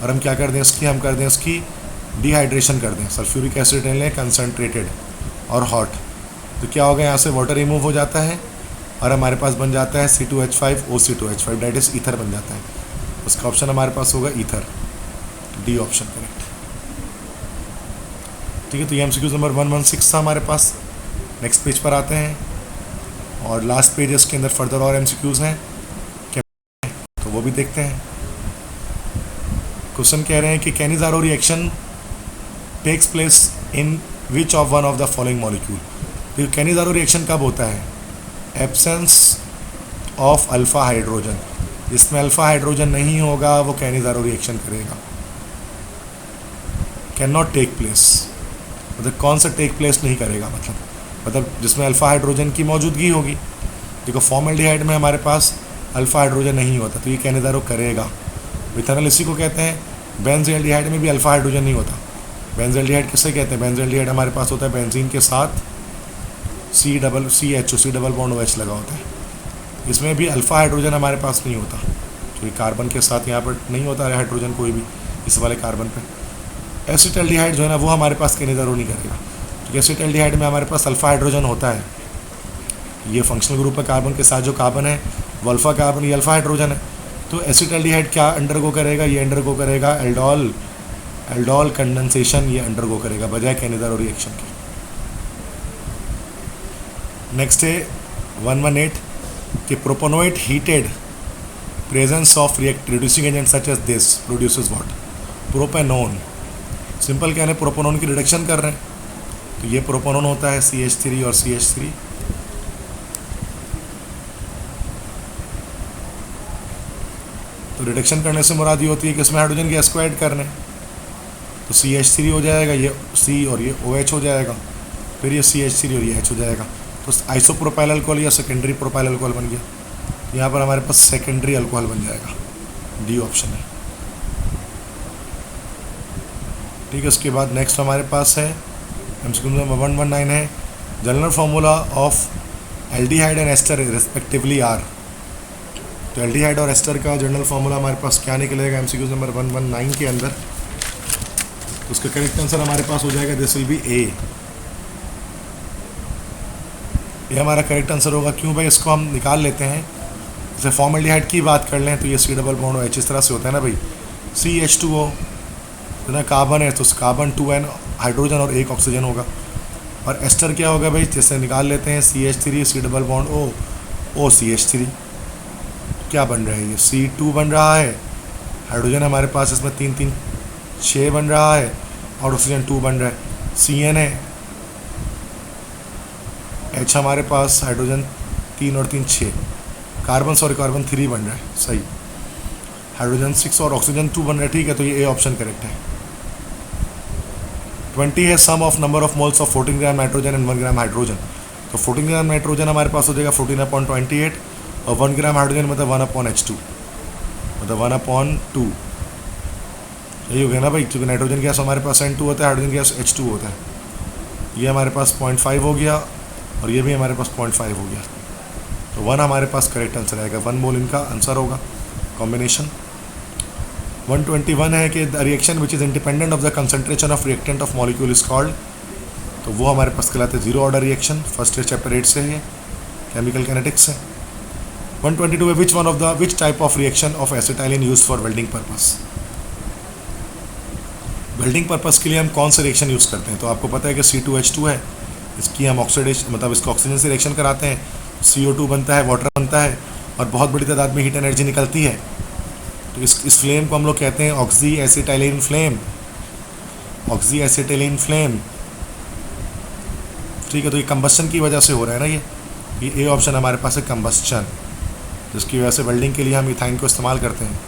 और हम क्या कर दें उसकी, हम कर दें उसकी डिहाइड्रेशन कर दें, सल्फ्यूरिक एसिड ले लें कंसनट्रेटेड और हॉट, तो क्या होगा, यहाँ से वाटर रिमूव हो जाता है और हमारे पास बन जाता है C2H5OC2H5, डेट इज ईथर बन जाता है। उसका ऑप्शन हमारे पास होगा ईथर, D ऑप्शन करेक्ट। ठीक है, तो ये MCQ नंबर 116 था हमारे पास। नेक्स्ट पेज पर आते हैं और लास्ट पेज इसके अंदर फर्दर और MCQs हैं क्या, तो वो भी देखते हैं। क्वेश्चन कह रहे हैं कि Cannizzaro reaction takes place in which of one of the following molecule. तो कैनिज़ारो रिएक्शन कब होता है? एब्सेंस ऑफ अल्फ़ा हाइड्रोजन, जिसमें अल्फ़ा हाइड्रोजन नहीं होगा वो कैनिज़ारो रिएक्शन करेगा। कैन नॉट टेक प्लेस मतलब कौन सा टेक प्लेस नहीं करेगा, मतलब जिसमें अल्फ़ा हाइड्रोजन की मौजूदगी होगी। देखो, फॉर्मल्डिहाइड में हमारे पास अल्फ़ा हाइड्रोजन नहीं होता, तो ये कैनिज़ारो करेगा। इथेनॉल इसी को कहते हैं। बेंजील्डिहाइड में भी अल्फ़ा हाइड्रोजन नहीं होता। बेंजील्डिहाइड किससे कहते हैं? बेंजील्डिहाइड हमारे पास होता है बेंजीन के साथ C डबल बॉन्ड OH लगा होता है। इसमें भी अल्फ़ा हाइड्रोजन हमारे पास नहीं होता, क्योंकि कार्बन के साथ यहाँ पर नहीं होता है हाइड्रोजन कोई भी इस वाले कार्बन पे। एसिटल्डिहाइड जो है ना, वो हमारे पास कैनिज़ारो नहीं करेगा, क्योंकि एसिटल्डिहाइड में हमारे पास अल्फ़ा हाइड्रोजन होता है। ये फंक्शनल ग्रुप है कार्बन के साथ, जो कार्बन है वो अल्फ़ा कार्बन, ये अल्फ़ा हाइड्रोजन है। तो एसिटल्डिहाइड क्या अंडरगो करेगा? ये अंडरगो करेगा एल्डोल कंडेंसेशन, ये अंडरगो करेगा बजाय कैनिज़ारो रिएक्शन के। नेक्स्ट है 118 कि propanoate heated presence of reducing agent such as this produces what? Propanone. Simple क्या है, प्रोपोनोन की रिडक्शन कर रहे हैं, तो ये प्रोपोनोन होता है CH3 और CH3। तो रिडक्शन करने से मुराद ये होती है कि इसमें हाइड्रोजन गैस को ऐड करने, तो CH3 हो जाएगा, ये C और ये OH हो जाएगा, फिर ये CH3 और ये H हो जाएगा। तो आइसोप्रोपाइल अल्कोहल या सेकेंडरी प्रोपाइल अल्कोहल बन गया। यहाँ पर हमारे पास सेकेंडरी अल्कोहल बन जाएगा, D ऑप्शन है। ठीक है, उसके बाद नेक्स्ट हमारे पास है MCQ नंबर 119 है general formula of aldehyde and ester respectively are. तो एल्डिहाइड और एस्टर का जनरल फार्मूला हमारे पास क्या निकलेगा MCQ नंबर 119 के अंदर। तो उसका करेक्ट आंसर हमारे पास हो जाएगा दिस विल बी ए। ये हमारा करेक्ट आंसर होगा। क्यों भाई, इसको हम निकाल लेते हैं। जैसे फॉर्मल्डिहाइड की बात कर लें तो ये C डबल बॉन्ड OH इस तरह से होता है ना भाई, CH2O तो ना कार्बन है तो कार्बन 2N हाइड्रोजन और एक ऑक्सीजन होगा। और एस्टर क्या होगा भाई, जैसे निकाल लेते हैं CH3 C double bond O CH3 क्या बन रहा है, ये C2 बन रहा है, हाइड्रोजन हमारे पास इसमें 3 3 6 बन रहा है और ऑक्सीजन 2 बन रहा है, CN है, H हमारे पास हाइड्रोजन 3 और 3 6, कार्बन 3 बन रहा है, सही, हाइड्रोजन 6 और ऑक्सीजन 2 बन रहा है। ठीक है, तो ये ए ऑप्शन करेक्ट है। 20 है sum of number of moles of 14 gram nitrogen and 1 gram hydrogen. तो 14 ग्राम नाइट्रोजन हमारे पास हो जाएगा 14/28 और 1 ग्राम हाइड्रोजन मतलब 1/H2 मतलब 1/2। यही हो गया ना भाई, क्योंकि नाइट्रोजन गैस हमारे पास N2 होता है, हाइड्रोजन गैस H2 होता है। ये हमारे पास 0.5 हो गया और ये भी हमारे पास 0.5 हो गया। तो 1 हमारे पास करेक्ट आंसर आएगा, 1 मोल इनका आंसर होगा कॉम्बिनेशन। 121 है कि the reaction which is independent of the concentration of reactant of molecule is called. तो वो हमारे पास कहलाते हैं zero order reaction. First chapter 8 से है, केमिकल कैनेटिक्स है। 122 है which type of reaction of acetylene use for welding purpose. Welding purpose के लिए हम कौन सा रिएक्शन यूज़ करते हैं, तो आपको पता है कि C2H2 है, इसकी हम ऑक्सीडेशन मतलब इसको ऑक्सीजन से रिएक्शन कराते हैं, CO2 बनता है, वाटर बनता है और बहुत बड़ी तादाद में हीट एनर्जी निकलती है। तो इस फ्लेम को हम लोग कहते हैं oxy acetylene flame, oxy acetylene flame. ठीक है, तो ये कंबस्शन की वजह से हो रहा है ना, ये ए ऑप्शन हमारे पास है कंबस्शन, जिसकी वजह से वेल्डिंग के लिए हम इथाइन को इस्तेमाल करते हैं।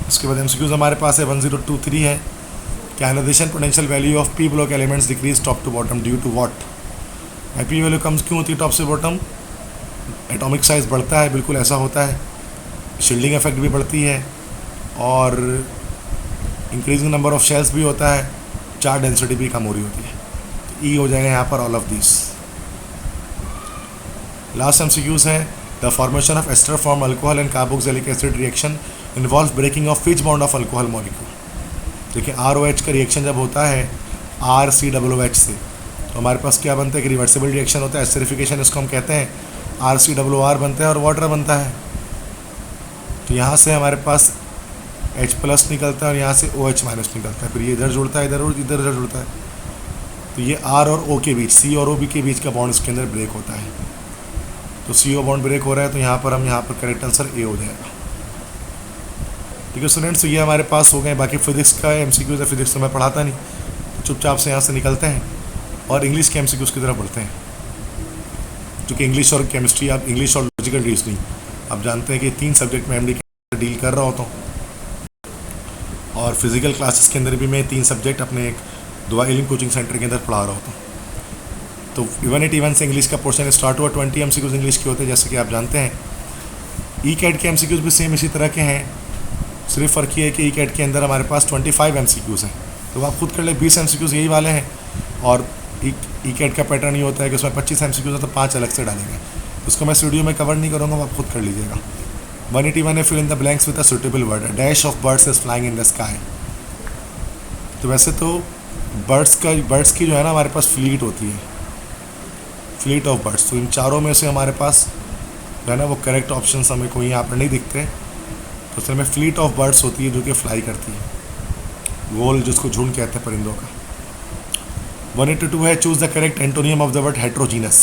इसके बाद MCQs हमारे पास है 1023 है कि ionization potential value of P block elements decrease top to bottom due to what. P value कम क्यों होती है टॉप से बॉटम, एटॉमिक साइज बढ़ता है, बिल्कुल ऐसा होता है, शील्डिंग इफेक्ट भी बढ़ती है और इंक्रीजिंग नंबर ऑफ शेल्स भी होता है, चार्ज डेंसिटी भी कम हो रही होती है। तो ई हो जाएगा यहाँ पर all of this. Last MCQs है the formation of ester form alcohol and carboxylic acid reaction involve breaking of which bond of alcohol molecule. देखिए ROH का रिएक्शन जब होता है RCOOH से तो हमारे पास क्या बनता है कि रिवर्सिबल रिएक्शन होता है, एस्टरिफिकेशन इसको हम कहते हैं, RCOR बनता है और वाटर बनता है। तो यहाँ से हमारे पास H+ निकलता है और यहाँ से OH- निकलता है, फिर ये इधर जुड़ता है, इधर जुड़ता है। तो ये R और O के बीच, C और O के बीच का बॉन्ड इसके अंदर ब्रेक होता है। तो CO बॉन्ड ब्रेक हो रहा है, तो यहाँ पर करेक्ट आंसर ए हो जाएगा। ठीक है स्टूडेंट्स, तो ये हमारे पास हो गए। बाकी फिजिक्स का MCQs है, फिजिक्स तो मैं पढ़ाता नहीं, चुपचाप से यहाँ से निकलते हैं और इंग्लिश के MCQs की तरफ बढ़ते हैं। क्योंकि इंग्लिश और केमिस्ट्री, आप इंग्लिश और लॉजिकल रीजनिंग आप जानते हैं कि 3 सब्जेक्ट में MD डील कर रहा होता हूँ और फिजिकल क्लासेस के अंदर भी मैं 3 सब्जेक्ट अपने एक दुआ इल्म कोचिंग सेंटर के अंदर पढ़ा रहा होता हूँ। तो 181 से इंग्लिश का पोर्शन स्टार्ट हुआ, 20 MCQs इंग्लिश के होते हैं जैसे कि आप जानते हैं। ECAT के MCQs भी सेम इसी तरह के हैं, सिर्फ फ़र्क ये है कि ECAT के अंदर हमारे पास 25 MCQs हैं, तो आप खुद कर ले 20 MCQs यही वाले हैं। और ECAT का पैटर्न ये होता है कि उसमें 25 MCQs है तो 5 अलग से डालेंगे, उसको मैं वीडियो में कवर नहीं करूँगा, आप खुद कर लीजिएगा। 181 है fill in the blanks with a suitable word, dash of birds is flying in the sky. तो वैसे तो बर्ड्स की जो है ना हमारे पास फ्लीट होती है, फ्लीट ऑफ बर्ड्स। तो इन चारों में से हमारे पास जो है ना वो करेक्ट ऑप्शन हमें कोई यहाँ पर नहीं दिखते, तो उसमें में फ्लीट ऑफ बर्ड्स होती है जो कि फ्लाई करती है, गोल जिसको झुंड कहते हैं परिंदों का। 182 है choose the correct antonym of the word heterogeneous.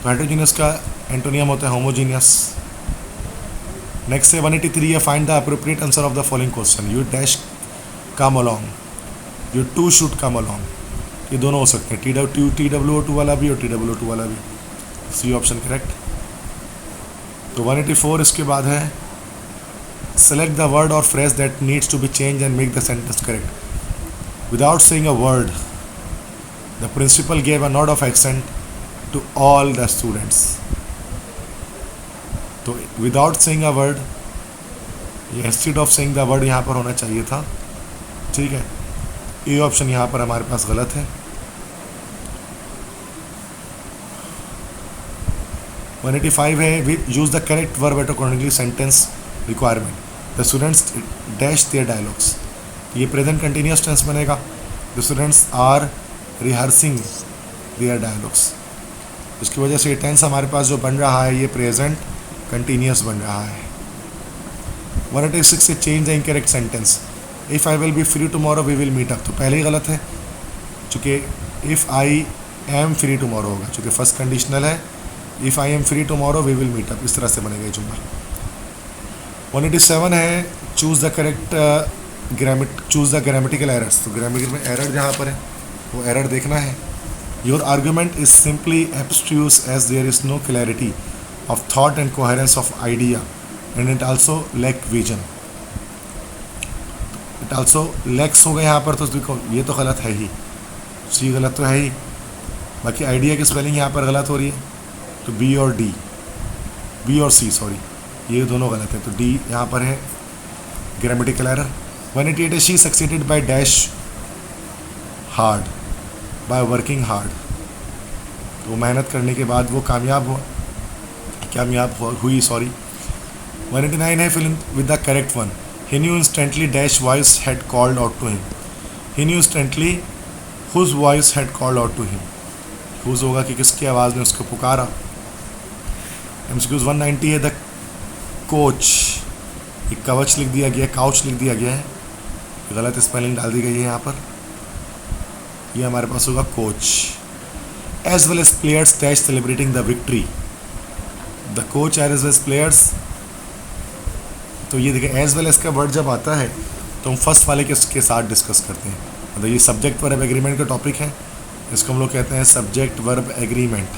तो हेट्रोजीनस का एंटोनियम होता है होमोजीनियस। नेक्स्ट है 183 है find the appropriate answer of the following question, you dash come along, you too should come along. ये दोनों हो सकते हैं, TWO2 वाला भी और TWO2 वाला भी, सी ऑप्शन करेक्ट। तो 184 इसके बाद है सेलेक्ट द वर्ड और phrase that needs to be change and make the sentence correct without saying a word. The principal gave a nod of assent to all the students. तो विदाउट सेइंग अ वर्ड, ये instead of saying the word यहाँ पर होना चाहिए था, ठीक है। ए ऑप्शन यहाँ पर हमारे पास गलत है। 185 है, we use the correct verb at accordingly sentence requirement. The students dash their dialogues, ये प्रेजेंट कंटिन्यूस टेंस बनेगा। The students are rehearsing their dialogues, उसकी वजह से ये टेंस हमारे पास जो बन रहा है ये प्रेजेंट कंटिन्यूस बन रहा है। 186 से change the incorrect sentence. If I will be free tomorrow we will meet up, तो पहले ही गलत है, चूँकि if I am free tomorrow होगा, चूँकि फर्स्ट कंडीशनल है। If I am free tomorrow we will meet up, इस तरह से बनेगा ये जुमला। 187 है, choose the correct choose the grammatical errors, तो ग्रामेटिकल में एरर जहाँ पर है वो एरर देखना है। Your argument is simply abstruse as there is no clarity of thought and coherence of idea and it also lack vision. It also lacks होगा यहाँ पर, तो देखो ये तो गलत है ही, सी गलत तो है ही, बाकी आइडिया की स्पेलिंग यहाँ पर गलत हो रही है, तो बी और डी, बी और सी सॉरी, ये दोनों गलत है, तो डी यहाँ पर है ग्रामेटिकल एरर। 188 है, she succeeded by dash hard, by working hard, वो मेहनत करने के बाद वो कामयाब हुई सॉरी। 189 है, fill in with the correct one. He knew instantly dash voice had called out to him, he knew instantly whose voice had called out to him, whose होगा कि किसकी आवाज़ ने उसको पुकारा। MCQs 190 है, द कोच, एक कवच लिख दिया गया, काउच लिख दिया गया है, गलत स्पेलिंग डाल दी गई है यहाँ पर, ये हमारे पास होगा coach. As well as players dash celebrating the victory, the coach as well as players, तो ये देखिए एज वेल एज का वर्ड जब आता है तो हम फर्स्ट वाले के साथ डिस्कस करते हैं, मतलब ये सब्जेक्ट वर्ब एग्रीमेंट का टॉपिक है, इसको हम लोग कहते हैं सब्जेक्ट वर्ब एग्रीमेंट।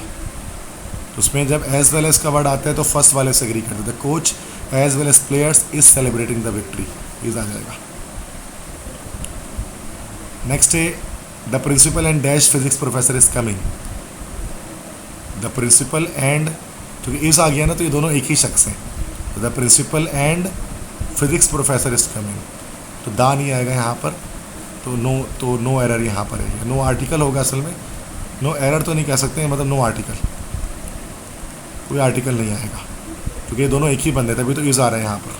तो उसमें जब एज वेल एज का वर्ड आता है तो फर्स्ट वाले से एग्री करते हैं, the coach as well as players is celebrating the victory, is आ जाएगा। नेक्स्ट है, the principal and dash physics professor is coming, the principal and, क्योंकि इज आ गया ना तो ये दोनों एक ही शख्स हैं, the principal and physics professor is coming, तो दा नहीं आएगा यहाँ पर, तो नो एरर यहाँ पर है, नो आर्टिकल होगा असल में, नो एरर तो नहीं कह सकते हैं, मतलब नो आर्टिकल, कोई आर्टिकल नहीं आएगा क्योंकि ये दोनों एक ही बंदे थे, अभी तो इज आ रहे हैं यहाँ पर।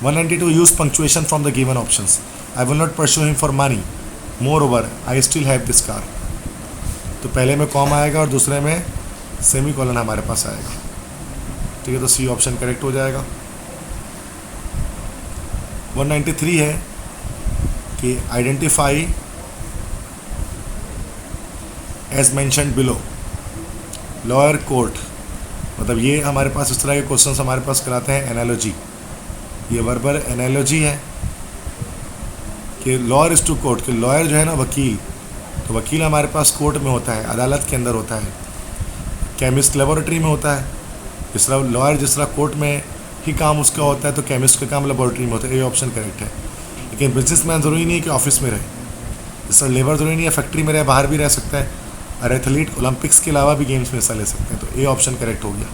192 use punctuation from the given options. I will not pursue him for money, more over I still have this car, तो पहले में कॉमा आएगा और दूसरे में सेमी कॉलन हमारे पास आएगा, ठीक है, तो सी ऑप्शन करेक्ट हो जाएगा। 193 है कि identify as mentioned below lawyer court, मतलब ये हमारे पास इस तरह के क्वेश्चंस हमारे पास कराते हैं एनालॉजी, ये वर्बल एनालॉजी है कि लॉयर इज टू कोर्ट, कि लॉयर जो है ना वकील, तो वकील हमारे पास कोर्ट में होता है, अदालत के अंदर होता है, केमिस्ट लेबोरेटरी में होता है, जिस तरह लॉयर जिस तरह कोर्ट में ही काम उसका होता है तो केमिस्ट का काम लेबोरेटरी में होता है, ये ऑप्शन करेक्ट है। लेकिन बिजनेसमैन ज़रूरी नहीं है कि ऑफिस में रहे, जिस तरह लेबर ज़रूरी नहीं है फैक्ट्री में रहे, बाहर भी रह सकता है, और एथलीट ओलंपिक्स के अलावा भी गेम्स में हिस्सा ले सकते हैं, तो ये ऑप्शन करेक्ट हो गया।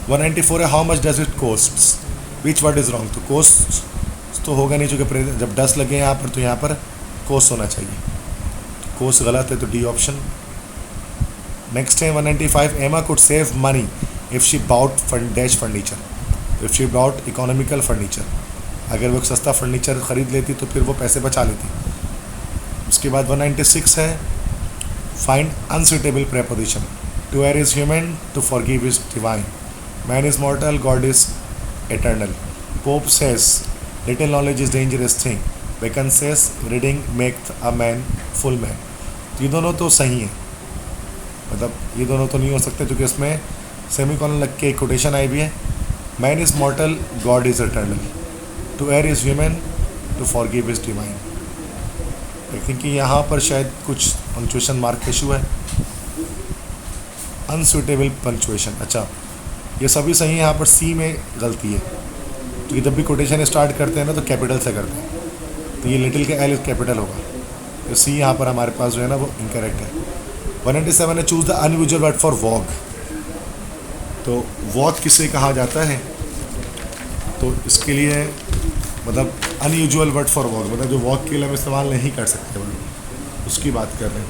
194 है, how much does it coast, which word is wrong, तो कोस्ट तो होगा नहीं चूँकि जब डस लगे यहाँ पर तो यहाँ पर कोस्ट होना चाहिए, तो कोस्ट गलत है, तो डी ऑप्शन। नेक्स्ट है 195, Emma could save money if she bought dash furniture, if she bought economical furniture, अगर वो सस्ता फर्नीचर ख़रीद लेती तो फिर वो पैसे बचा लेती। उसके बाद 196 है, find unsuitable preposition, to err is human, to forgive is divine, man is mortal, God is eternal, Pope says little knowledge is dangerous thing, Bacon says reading make a man full man, ये दोनों तो सही हैं, मतलब ये दोनों तो नहीं हो सकते क्योंकि इसमें सेमीकोलन लग के एक कोटेशन आई भी है, man is mortal, God is eternal, to err is human, to forgive is divine. I think कि यहाँ पर शायद कुछ पंक्चुएशन मार्क का इशू है, अनसुटेबल पंक्चुएशन, अच्छा ये सभी सही है, यहाँ पर सी में गलती है, तो जब भी कोटेशन स्टार्ट करते हैं ना तो कैपिटल से करते हैं, तो ये लिटिल का एल कैपिटल होगा, तो सी यहाँ पर हमारे पास जो है ना वो इनकरेक्ट है। 197 है, choose the unusual word for walk, तो वॉक किसे कहा जाता है, तो इसके लिए मतलब अनयूजुअल वर्ड फॉर वॉक, मतलब जो वॉक के लिए हम इस्तेमाल नहीं कर सकते वर्ड, उसकी बात कर रहे हैं।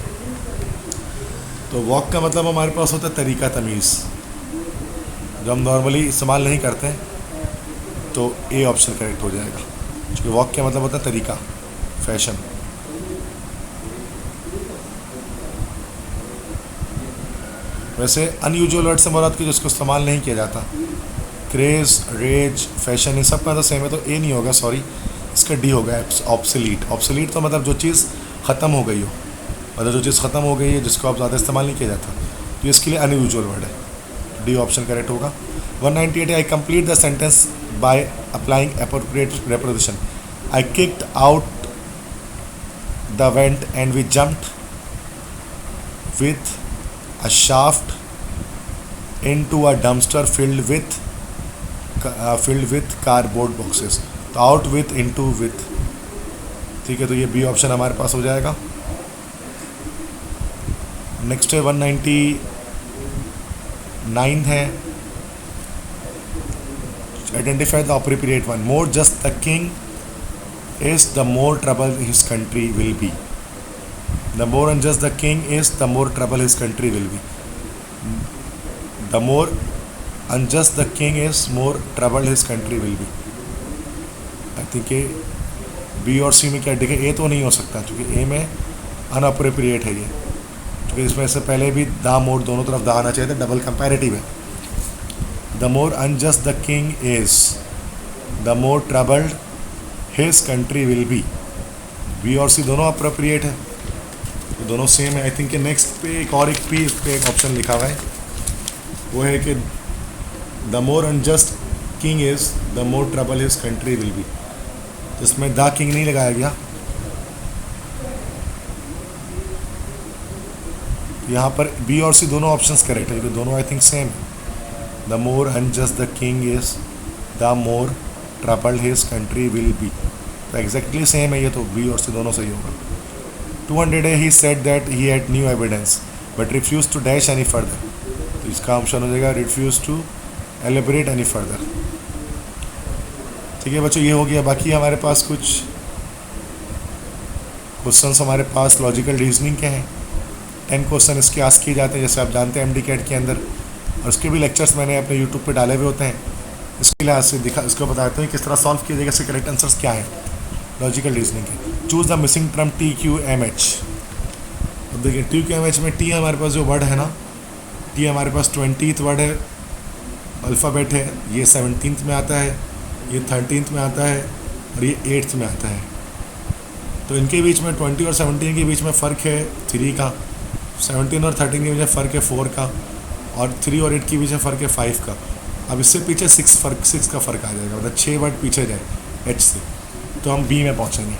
तो वॉक का मतलब हमारे पास होता है तरीका तमीज़, जो हम नॉर्मली इस्तेमाल नहीं करते हैं, तो ए ऑप्शन करेक्ट हो जाएगा, क्योंकि वॉक का मतलब होता है तरीका, फैशन। वैसे अनयूजुअल वर्ड से मुराद की जिसको इस्तेमाल नहीं किया जाता, क्रेज़, रेज, फैशन, इन सब का तो सेम है, तो ए नहीं होगा, सॉरी, इसका डी होगा, ऑब्सोलीट। ऑब्सोलीट तो मतलब जो चीज़ ख़त्म हो गई हो, मतलब जो चीज़ ख़त्म हो गई है जिसको अब ज़्यादा इस्तेमाल नहीं किया जाता, तो इसके लिए अनयूजुअल वर्ड है, डी ऑप्शन करेक्ट होगा। 198, I complete the sentence by applying appropriate preposition. I kicked out the went and we jumped with a shaft into a dumpster filled with cardboard boxes। तो out with, into with, ठीक है, तो ये बी ऑप्शन हमारे पास हो जाएगा। नेक्स्ट है 199 है, identify the appropriate one. More just the king is the more trouble his country will B. The more unjust the king is, the more trouble his country will be. The more unjust the king is, more trouble his country will be. I think ये बी और सी में क्या दिखे, ए तो नहीं हो सकता क्योंकि ए में अनअप्रोप्रिएट है ये, क्योंकि इसमें से पहले भी द मोर दोनों तरफ द आना चाहिए था, डबल कंपैरेटिव है। The more unjust the king is, the more troubled his country will be. B और सी दोनों अप्रोप्रिएट है, तो दोनों सेम है। आई थिंक कि नेक्स्ट पे एक और एक पी इस पर एक ऑप्शन लिखा हुआ है, वो है कि the more unjust king is the more trouble his country will be, तो इसमें द किंग नहीं लगाया गया, यहाँ पर बी और सी दोनों ऑप्शंस करेक्ट है, क्योंकि दोनों आई थिंक सेम है। The more unjust the king is the more trouble his country will be, तो एग्जैक्टली सेम है ये, तो बी और सी दोनों सही होगा। 200 है, he said that he had new evidence but refused to dash any further, तो इसका ऑप्शन हो जाएगा refused to elaborate any further। ठीक है बच्चों, ये हो गया। बाकी हमारे पास कुछ क्वेश्चंस हमारे पास लॉजिकल रीजनिंग के हैं, 10 क्वेश्चन इसके आस्क किए जाते हैं, जैसे आप जानते हैं MDCAT के अंदर, और उसके भी लेक्चर्स मैंने अपने यूट्यूब पे डाले हुए होते हैं। इसके लिहाज से इसको बताते हैं किस तरह सॉल्व किया जाएगा, इसके करेक्ट आंसर्स क्या है लॉजिकल रीजनिंग के। Choose the missing term TQMH। अब देखिए TQMH में टी हमारे पास जो वर्ड है ना, टी हमारे पास 20th वर्ड है, अल्फ़ाबेट है, ये 17th में आता है, ये 13th में आता है, और ये 8th में आता है। तो इनके बीच में 20 और 17 के बीच में फ़र्क है 3 का, 17 और 13 के बीच में फ़र्क है 4 का, और 3 और 8 के बीच में फ़र्क है 5 का। अब इससे पीछे 6 का फ़र्क आ जाएगा, मतलब 6 वर्ड पीछे जाए एच से, तो हम बी में पहुँचेंगे।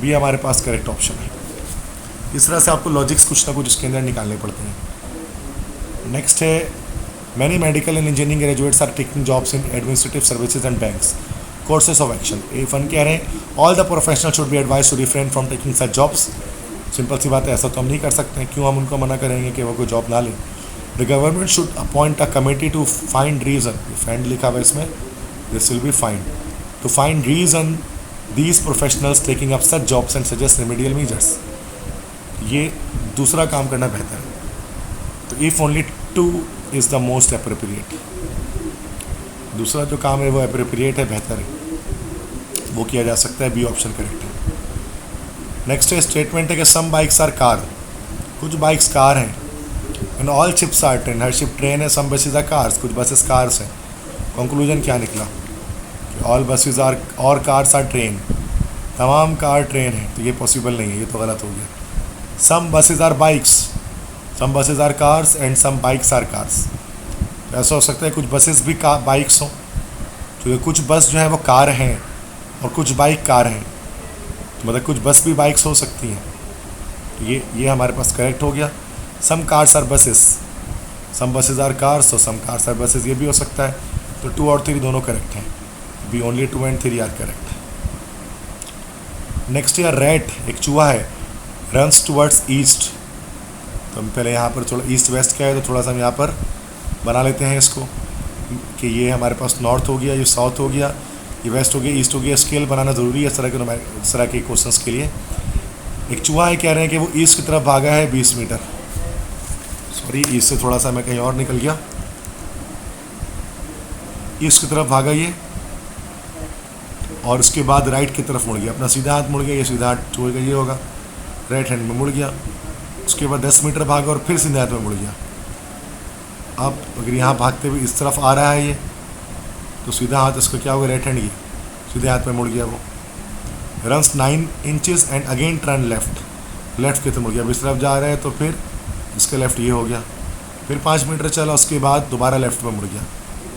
बी हमारे पास करेक्ट ऑप्शन है। इस तरह से आपको लॉजिक्स कुछ ना कुछ इसके अंदर निकालने पड़ते हैं। नेक्स्ट है, many medical and engineering graduates are taking jobs in administrative services and banks. Courses of action, A one कह रहे हैं all the professional should be advise to refrain from taking such jobs. Simple सी बात है, ऐसा तो हम नहीं कर सकते हैं, क्यों हम उनको मना करेंगे कि वो कोई जॉब ना लें। The government should appoint a committee to find reason, find लिखा हुआ है इसमें, this will be find, to find reason these professionals taking up such jobs and suggest remedial measures। ये दूसरा काम करना बेहतर है, तो if only 2 is the most appropriate, दूसरा जो काम है वो appropriate है, बेहतर है, वो किया जा सकता है, बी ऑप्शन करेक्ट है। नेक्स्ट है, स्टेटमेंट है कि सम बाइक्स आर कार, कुछ बाइक्स कार हैं, and all ships are train, हर शिप ट्रेन है, सम बसेज आर कार्स, कुछ बसेस कार्स हैं। कंक्लूजन क्या निकला, ऑल बसेज आर और कार्स आर ट्रेन, तमाम कार ट्रेन है, तो ये पॉसिबल नहीं है, ये तो गलत हो गया। Some buses are bikes, some buses are cars and some bikes are cars, ऐसा हो सकता है कुछ बसेस भी बाइक्स हों, तो कुछ बस जो है वो कार हैं और कुछ बाइक कार हैं, तो मतलब कुछ बस भी बाइक्स हो सकती हैं, तो ये हमारे पास करेक्ट हो गया। Some cars are buses, some buses are cars, तो सम कार्स आर बसेस, ये भी हो सकता है, तो 2 और 3 दोनों करेक्ट हैं, B only 2 and 3 are correct. Next है, रैट एक चूहा है, रन्स टूवर्ड्स ईस्ट, तो हम पहले यहाँ पर थोड़ा ईस्ट वेस्ट क्या है, तो थोड़ा सा हम यहाँ पर बना लेते हैं इसको कि ये हमारे पास नॉर्थ हो गया, ये साउथ हो गया, ये वेस्ट हो गया, ईस्ट हो गया। स्केल बनाना ज़रूरी है इस तरह के क्वेश्चंस के लिए। एक चूहा है, कह रहे हैं कि वो ईस्ट की तरफ भागा है 20 मीटर। सॉरी, ईस्ट से थोड़ा सा मैं कहीं और निकल गया। ईस्ट की तरफ भागा ये, और उसके बाद राइट की तरफ मुड़ गया, अपना सीधा हाथ मुड़ गया, ये सीधा हाथ छोड़ गया, ये होगा राइट हैंड में मुड़ गया। उसके बाद 10 मीटर भागा और फिर सीधे हाथ में मुड़ गया। अब अगर यहाँ भागते हुए इस तरफ आ रहा है ये, तो सीधा हाथ इसका क्या होगा, राइट हैंड, ये सीधे हाथ में मुड़ गया वो। Runs 9 inches and again turn left की तरफ मुड़ गया। अब इस तरफ जा रहा है तो फिर इसका लेफ्ट ये हो गया। फिर 5 मीटर चला, उसके बाद दोबारा लेफ्ट में मुड़ गया।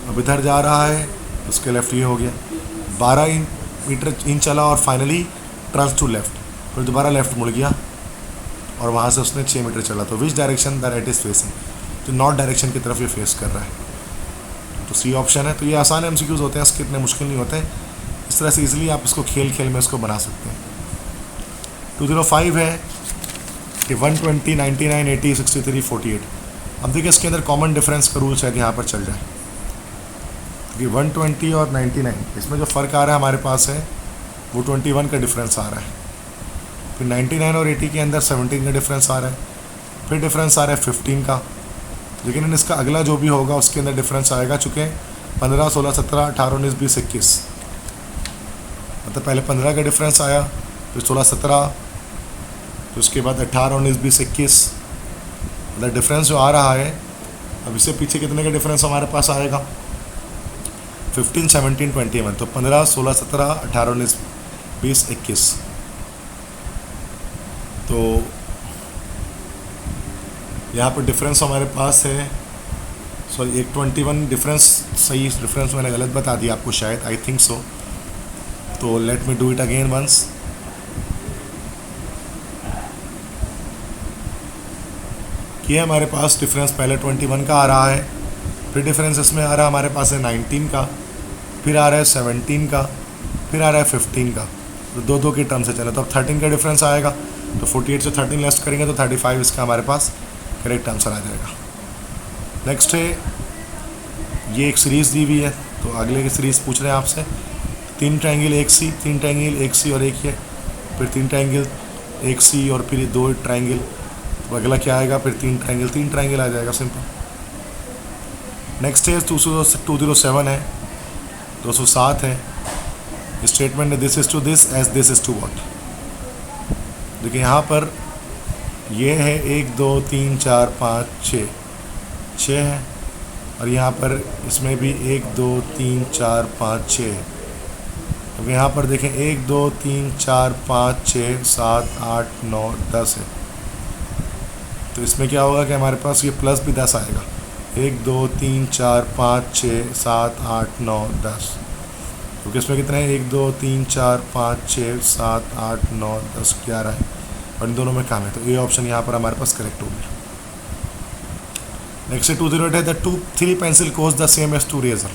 अब इधर जा रहा है, उसके लेफ्ट ये हो गया। 12 मीटर इन चला और फाइनली टर्न्स टू लेफ्ट, फिर दोबारा लेफ्ट मुड़ गया और वहाँ से उसने 6 मीटर चला। तो which direction the right is facing, तो नॉर्थ डायरेक्शन की तरफ ये फेस कर रहा है। तो सी ऑप्शन है। तो ये आसान एमसीक्यूज होते हैं, इसके इतने मुश्किल नहीं होते। इस तरह से इजीली आप इसको खेल खेल में इसको बना सकते हैं। 205 है कि 120, 99, 80, 63, 48। अब देखिए इसके अंदर कॉमन डिफरेंस का रूल शायद यहाँ पर चल जाए कि 120 और 99 इसमें जो फ़र्क आ रहा है हमारे पास है वो 21 का डिफरेंस आ रहा है। फिर 99 और 80 के अंदर 17 का डिफरेंस आ रहा है। फिर डिफरेंस आ रहा है 15 का। लेकिन इसका अगला जो भी होगा उसके अंदर डिफरेंस आएगा, चूँकि 15, 16, 17, 18, 19, 20, 21, मतलब पहले 15 का डिफरेंस आया, फिर 16, 17, तो उसके बाद 18, 19, 20, 21। मतलब डिफरेंस जो आ रहा है, अब इससे पीछे कितने का डिफरेंस हमारे पास आएगा, 15, 17, 21। तो 15, 16, 17, 18, 19, 20, 21। तो यहाँ पर डिफरेंस हमारे पास है, सॉरी, एक 21 डिफरेंस, सही डिफरेंस मैंने गलत बता दिया आपको शायद, आई थिंक सो। तो let me do it again once. ये हमारे पास डिफरेंस पहले 21 का आ रहा है, फिर डिफरेंस इसमें आ रहा है हमारे पास है 19 का, फिर आ रहा है 17 का, फिर आ रहा है 15 का। तो दो दो के टर्म से चला, तो अब 13 का डिफरेंस आएगा, तो 48 से 13 लेस करेंगे तो 35 इसका हमारे पास करेक्ट आंसर आ जाएगा। नेक्स्ट है, ये एक सीरीज़ दी हुई है, तो अगले की सीरीज़ पूछ रहे हैं आपसे। 3 ट्रायंगल एक सी, 3 ट्रायंगल एक सी और एक ये, फिर 3 ट्रायंगल एक सी और फिर 2 ट्रायंगल, तो अगला क्या आएगा, फिर 3 ट्रायंगल आ जाएगा, सिंपल। नेक्स्ट है 207 है, 207 है। स्टेटमेंट है this is to this as this is to what. देखिए यहाँ पर ये है 1 2 3 4 5 6 6 है, और यहाँ पर इसमें भी 1 2 3 4 5 6 है। अब यहाँ पर देखें 1 2 3 4 5 6 7 8 9 10 है। तो इसमें क्या होगा कि हमारे पास ये प्लस भी 10 आएगा, 1 2 3 4 5 6 7 8 9 10। क्योंकि इसमें कितने हैं, 1 2 3 4 5 6 7 8 9 10 11 है, और इन दोनों में काम है। तो ये ऑप्शन यहाँ पर हमारे पास करेक्ट हो गया। नेक्स्ट 208 है the 3 pencil cost the same as 2 razor.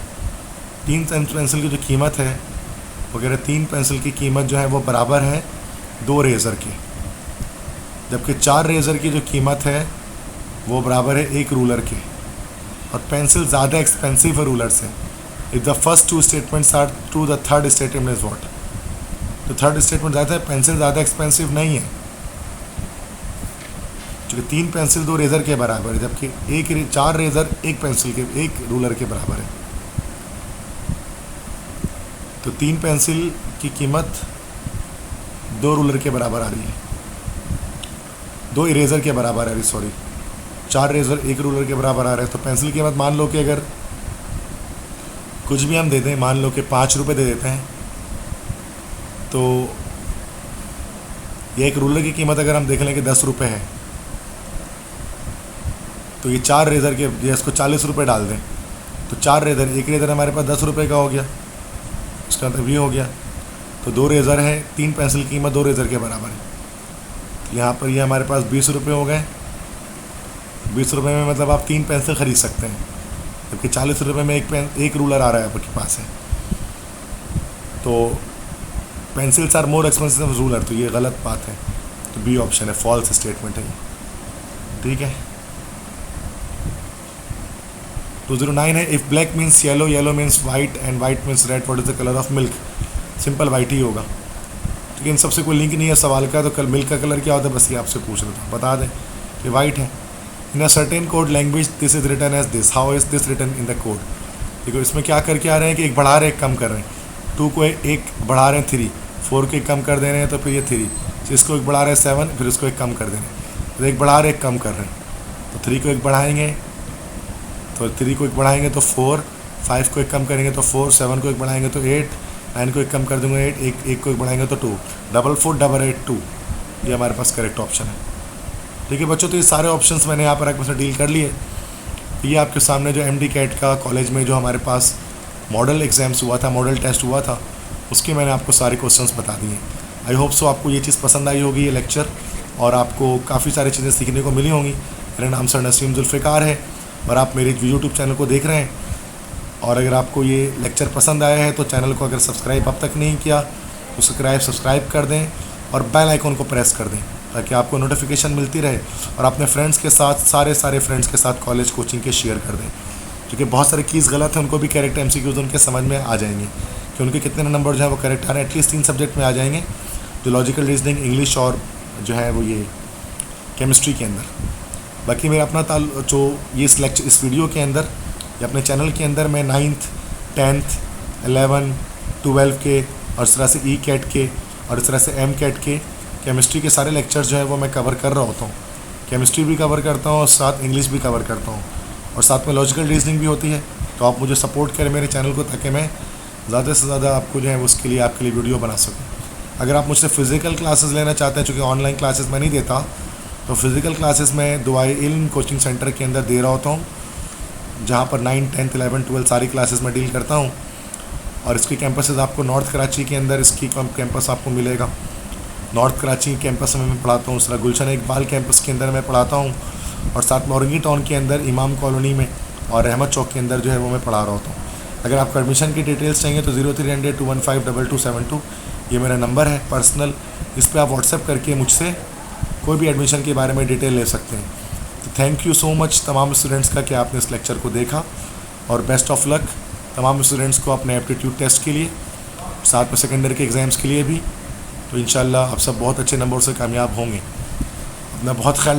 3 pencil की जो कीमत है वगैरह, 3 पेंसिल की कीमत जो है वो बराबर है 2 रेज़र की, जबकि 4 रेज़र की जो कीमत है वो बराबर है 1 रूलर के, और पेंसिल ज़्यादा एक्सपेंसिव है रूलर से। If the first 2 statements are true the third statement is what. तो थर्ड स्टेटमेंट ज़्यादा है, पेंसिल ज़्यादा एक्सपेंसिव नहीं है, क्योंकि 3 पेंसिल 2 रेज़र के बराबर है, जबकि 4 रेज़र 1 पेंसिल के 1 रूलर के बराबर है। तो 3 पेंसिल की कीमत 2 रूलर के बराबर आ रही है, 2 इरेज़र के बराबर आ रही, सॉरी 4 रेज़र 1 रूलर के बराबर आ रहे हैं। तो पेंसिल की कीमत मान लो कि अगर कुछ भी हम दे दें, मान लो कि 5 रुपये दे देते हैं, तो ये 1 रूलर की कीमत अगर हम देख लें कि 10 रुपये है, तो ये 4 रेज़र के, ये इसको 40 रुपये डाल दें, तो 4 रेज़र, 1 रेज़र हमारे पास 10 रुपये का हो गया, इसका मतलब ये हो गया। तो 2 रेज़र है, 3 पेंसिल की कीमत 2 रेज़र के बराबर है। तो यहाँ पर ये हमारे पास 20 रुपये हो गए। 20 रुपये में मतलब आप 3 पेंसिल ख़रीद सकते हैं, जबकि 40 रुपये में एक रूलर आ रहा है आपके पास है। तो pencils are more expensive ruler, तो ये गलत बात है। तो बी ऑप्शन है, फॉल्स स्टेटमेंट है ये, ठीक है। 209 है, if black means yellow, yellow means white and white means red, what is the colour of milk? Simple white ही होगा। ठीक है, इन सबसे कोई लिंक नहीं है सवाल का, तो कल मिल्क का कलर क्या होता है बस ये आपसे पूछ रहा था, बता दें कि वाइट है। In a certain code language this is written as this, how is this written in the code? देखो इसमें क्या करके आ रहे हैं कि एक बढ़ा रहे हैं एक कम कर रहे हैं। 2 को एक बढ़ा रहे हैं 3, 4 को एक कम कर दे रहे हैं तो फिर ये 3, तो इसको एक बढ़ा रहे हैं 7, फिर इसको एक कम कर दे रहे हैं, तो एक बढ़ा रहे एक कम कर रहे हैं, तो 3 को एक बढ़ाएंगे तो 3 को एक बढ़ाएंगे तो 4, 5 को एक कम करेंगे तो 4, 7 को एक बढ़ाएंगे तो 8, 9 को एक कम कर दूंगा 8, एक को एक बढ़ाएंगे तो 2, 4 4 8 8 2, ये हमारे पास करेक्ट ऑप्शन है। ठीक है बच्चों, तो ये सारे ऑप्शंस मैंने यहाँ पर आपसे डील कर लिए। ये आपके सामने जो MD कैट का कॉलेज में जो हमारे पास मॉडल एग्ज़ाम्स हुआ था, मॉडल टेस्ट हुआ था, उसके मैंने आपको सारे क्वेश्चंस बता दिए। आई होप सो आपको ये चीज़ पसंद आई होगी, ये लेक्चर, और आपको काफ़ी सारी चीज़ें सीखने को मिली होंगी। मेरा नाम सर नसीम जुल्फ़िकार है और आप मेरे यूट्यूब चैनल को देख रहे हैं। और अगर आपको ये लेक्चर पसंद आया है तो चैनल को अगर सब्सक्राइब अब तक नहीं किया तो सब्सक्राइब कर दें और बेल आइकॉन को प्रेस कर दें ताकि आपको नोटिफिकेशन मिलती रहे, और अपने फ्रेंड्स के साथ सारे फ्रेंड्स के साथ कॉलेज कोचिंग के शेयर कर दें, क्योंकि बहुत सारे कीज़ गलत हैं, उनको भी करेक्ट MCQs उनके समझ में आ जाएंगे कि उनके कितने नंबर जो है वो करेक्ट आ रहे हैं। एटलीस्ट 3 सब्जेक्ट में आ जाएंगे, जो लॉजिकल रीजनिंग, इंग्लिश और जो है वो ये केमिस्ट्री के अंदर। बाकी मेरा अपना जो ये इस वीडियो के अंदर या अपने चैनल के अंदर मैं 9th 10th 11 12 के और इस तरह से E कैट के और इस तरह से M कैट के केमिस्ट्री के सारे लेक्चर्स जो है वो मैं कवर कर रहा होता हूँ। केमिस्ट्री भी कवर करता हूँ और साथ इंग्लिश भी कवर करता हूँ, और साथ में लॉजिकल रीजनिंग भी होती है। तो आप मुझे सपोर्ट करें मेरे चैनल को, ताकि मैं ज़्यादा से ज़्यादा आपको जो है उसके लिए आपके लिए वीडियो बना सकूँ। अगर आप मुझसे फ़िज़िकल क्लासेस लेना चाहते हैं, चूँकि ऑनलाइन क्लासेस मैं नहीं देता, तो फ़िज़िकल क्लासेस मैं दुआए इल्म कोचिंग सेंटर के अंदर दे रहा होता हूँ, जहाँ पर 9th 10th 11 12 सारी क्लासेस में डील करता हूँ। और इसकी कैंपसेस आपको नॉर्थ कराची के अंदर इसकी कैंपस आपको मिलेगा। नॉर्थ कराची कैंपस में मैं पढ़ाता हूँ, उस तरह गुलशन इकबाल कैंपस के अंदर मैं पढ़ाता हूँ, और साथ में औरंगी टाउन के अंदर इमाम कॉलोनी में और अहमद चौक के अंदर जो है वो मैं पढ़ा रहा होता हूँ। अगर आपको एडमिशन की डिटेल्स चाहिए तो 0300 215 2272 ये मेरा नंबर है पर्सनल, इस पर आप व्हाट्सएप करके मुझसे कोई भी एडमिशन के बारे में डिटेल ले सकते हैं। तो थैंक यू सो मच तमाम स्टूडेंट्स का कि आपने इस लेक्चर को देखा, और बेस्ट ऑफ लक तमाम स्टूडेंट्स को अपने एप्टीट्यूड टेस्ट के लिए, साथ में सेकेंडरी के एग्ज़ाम्स के लिए भी। तो इंशाल्लाह आप सब बहुत अच्छे नंबर से कामयाब होंगे। अपना बहुत ख्याल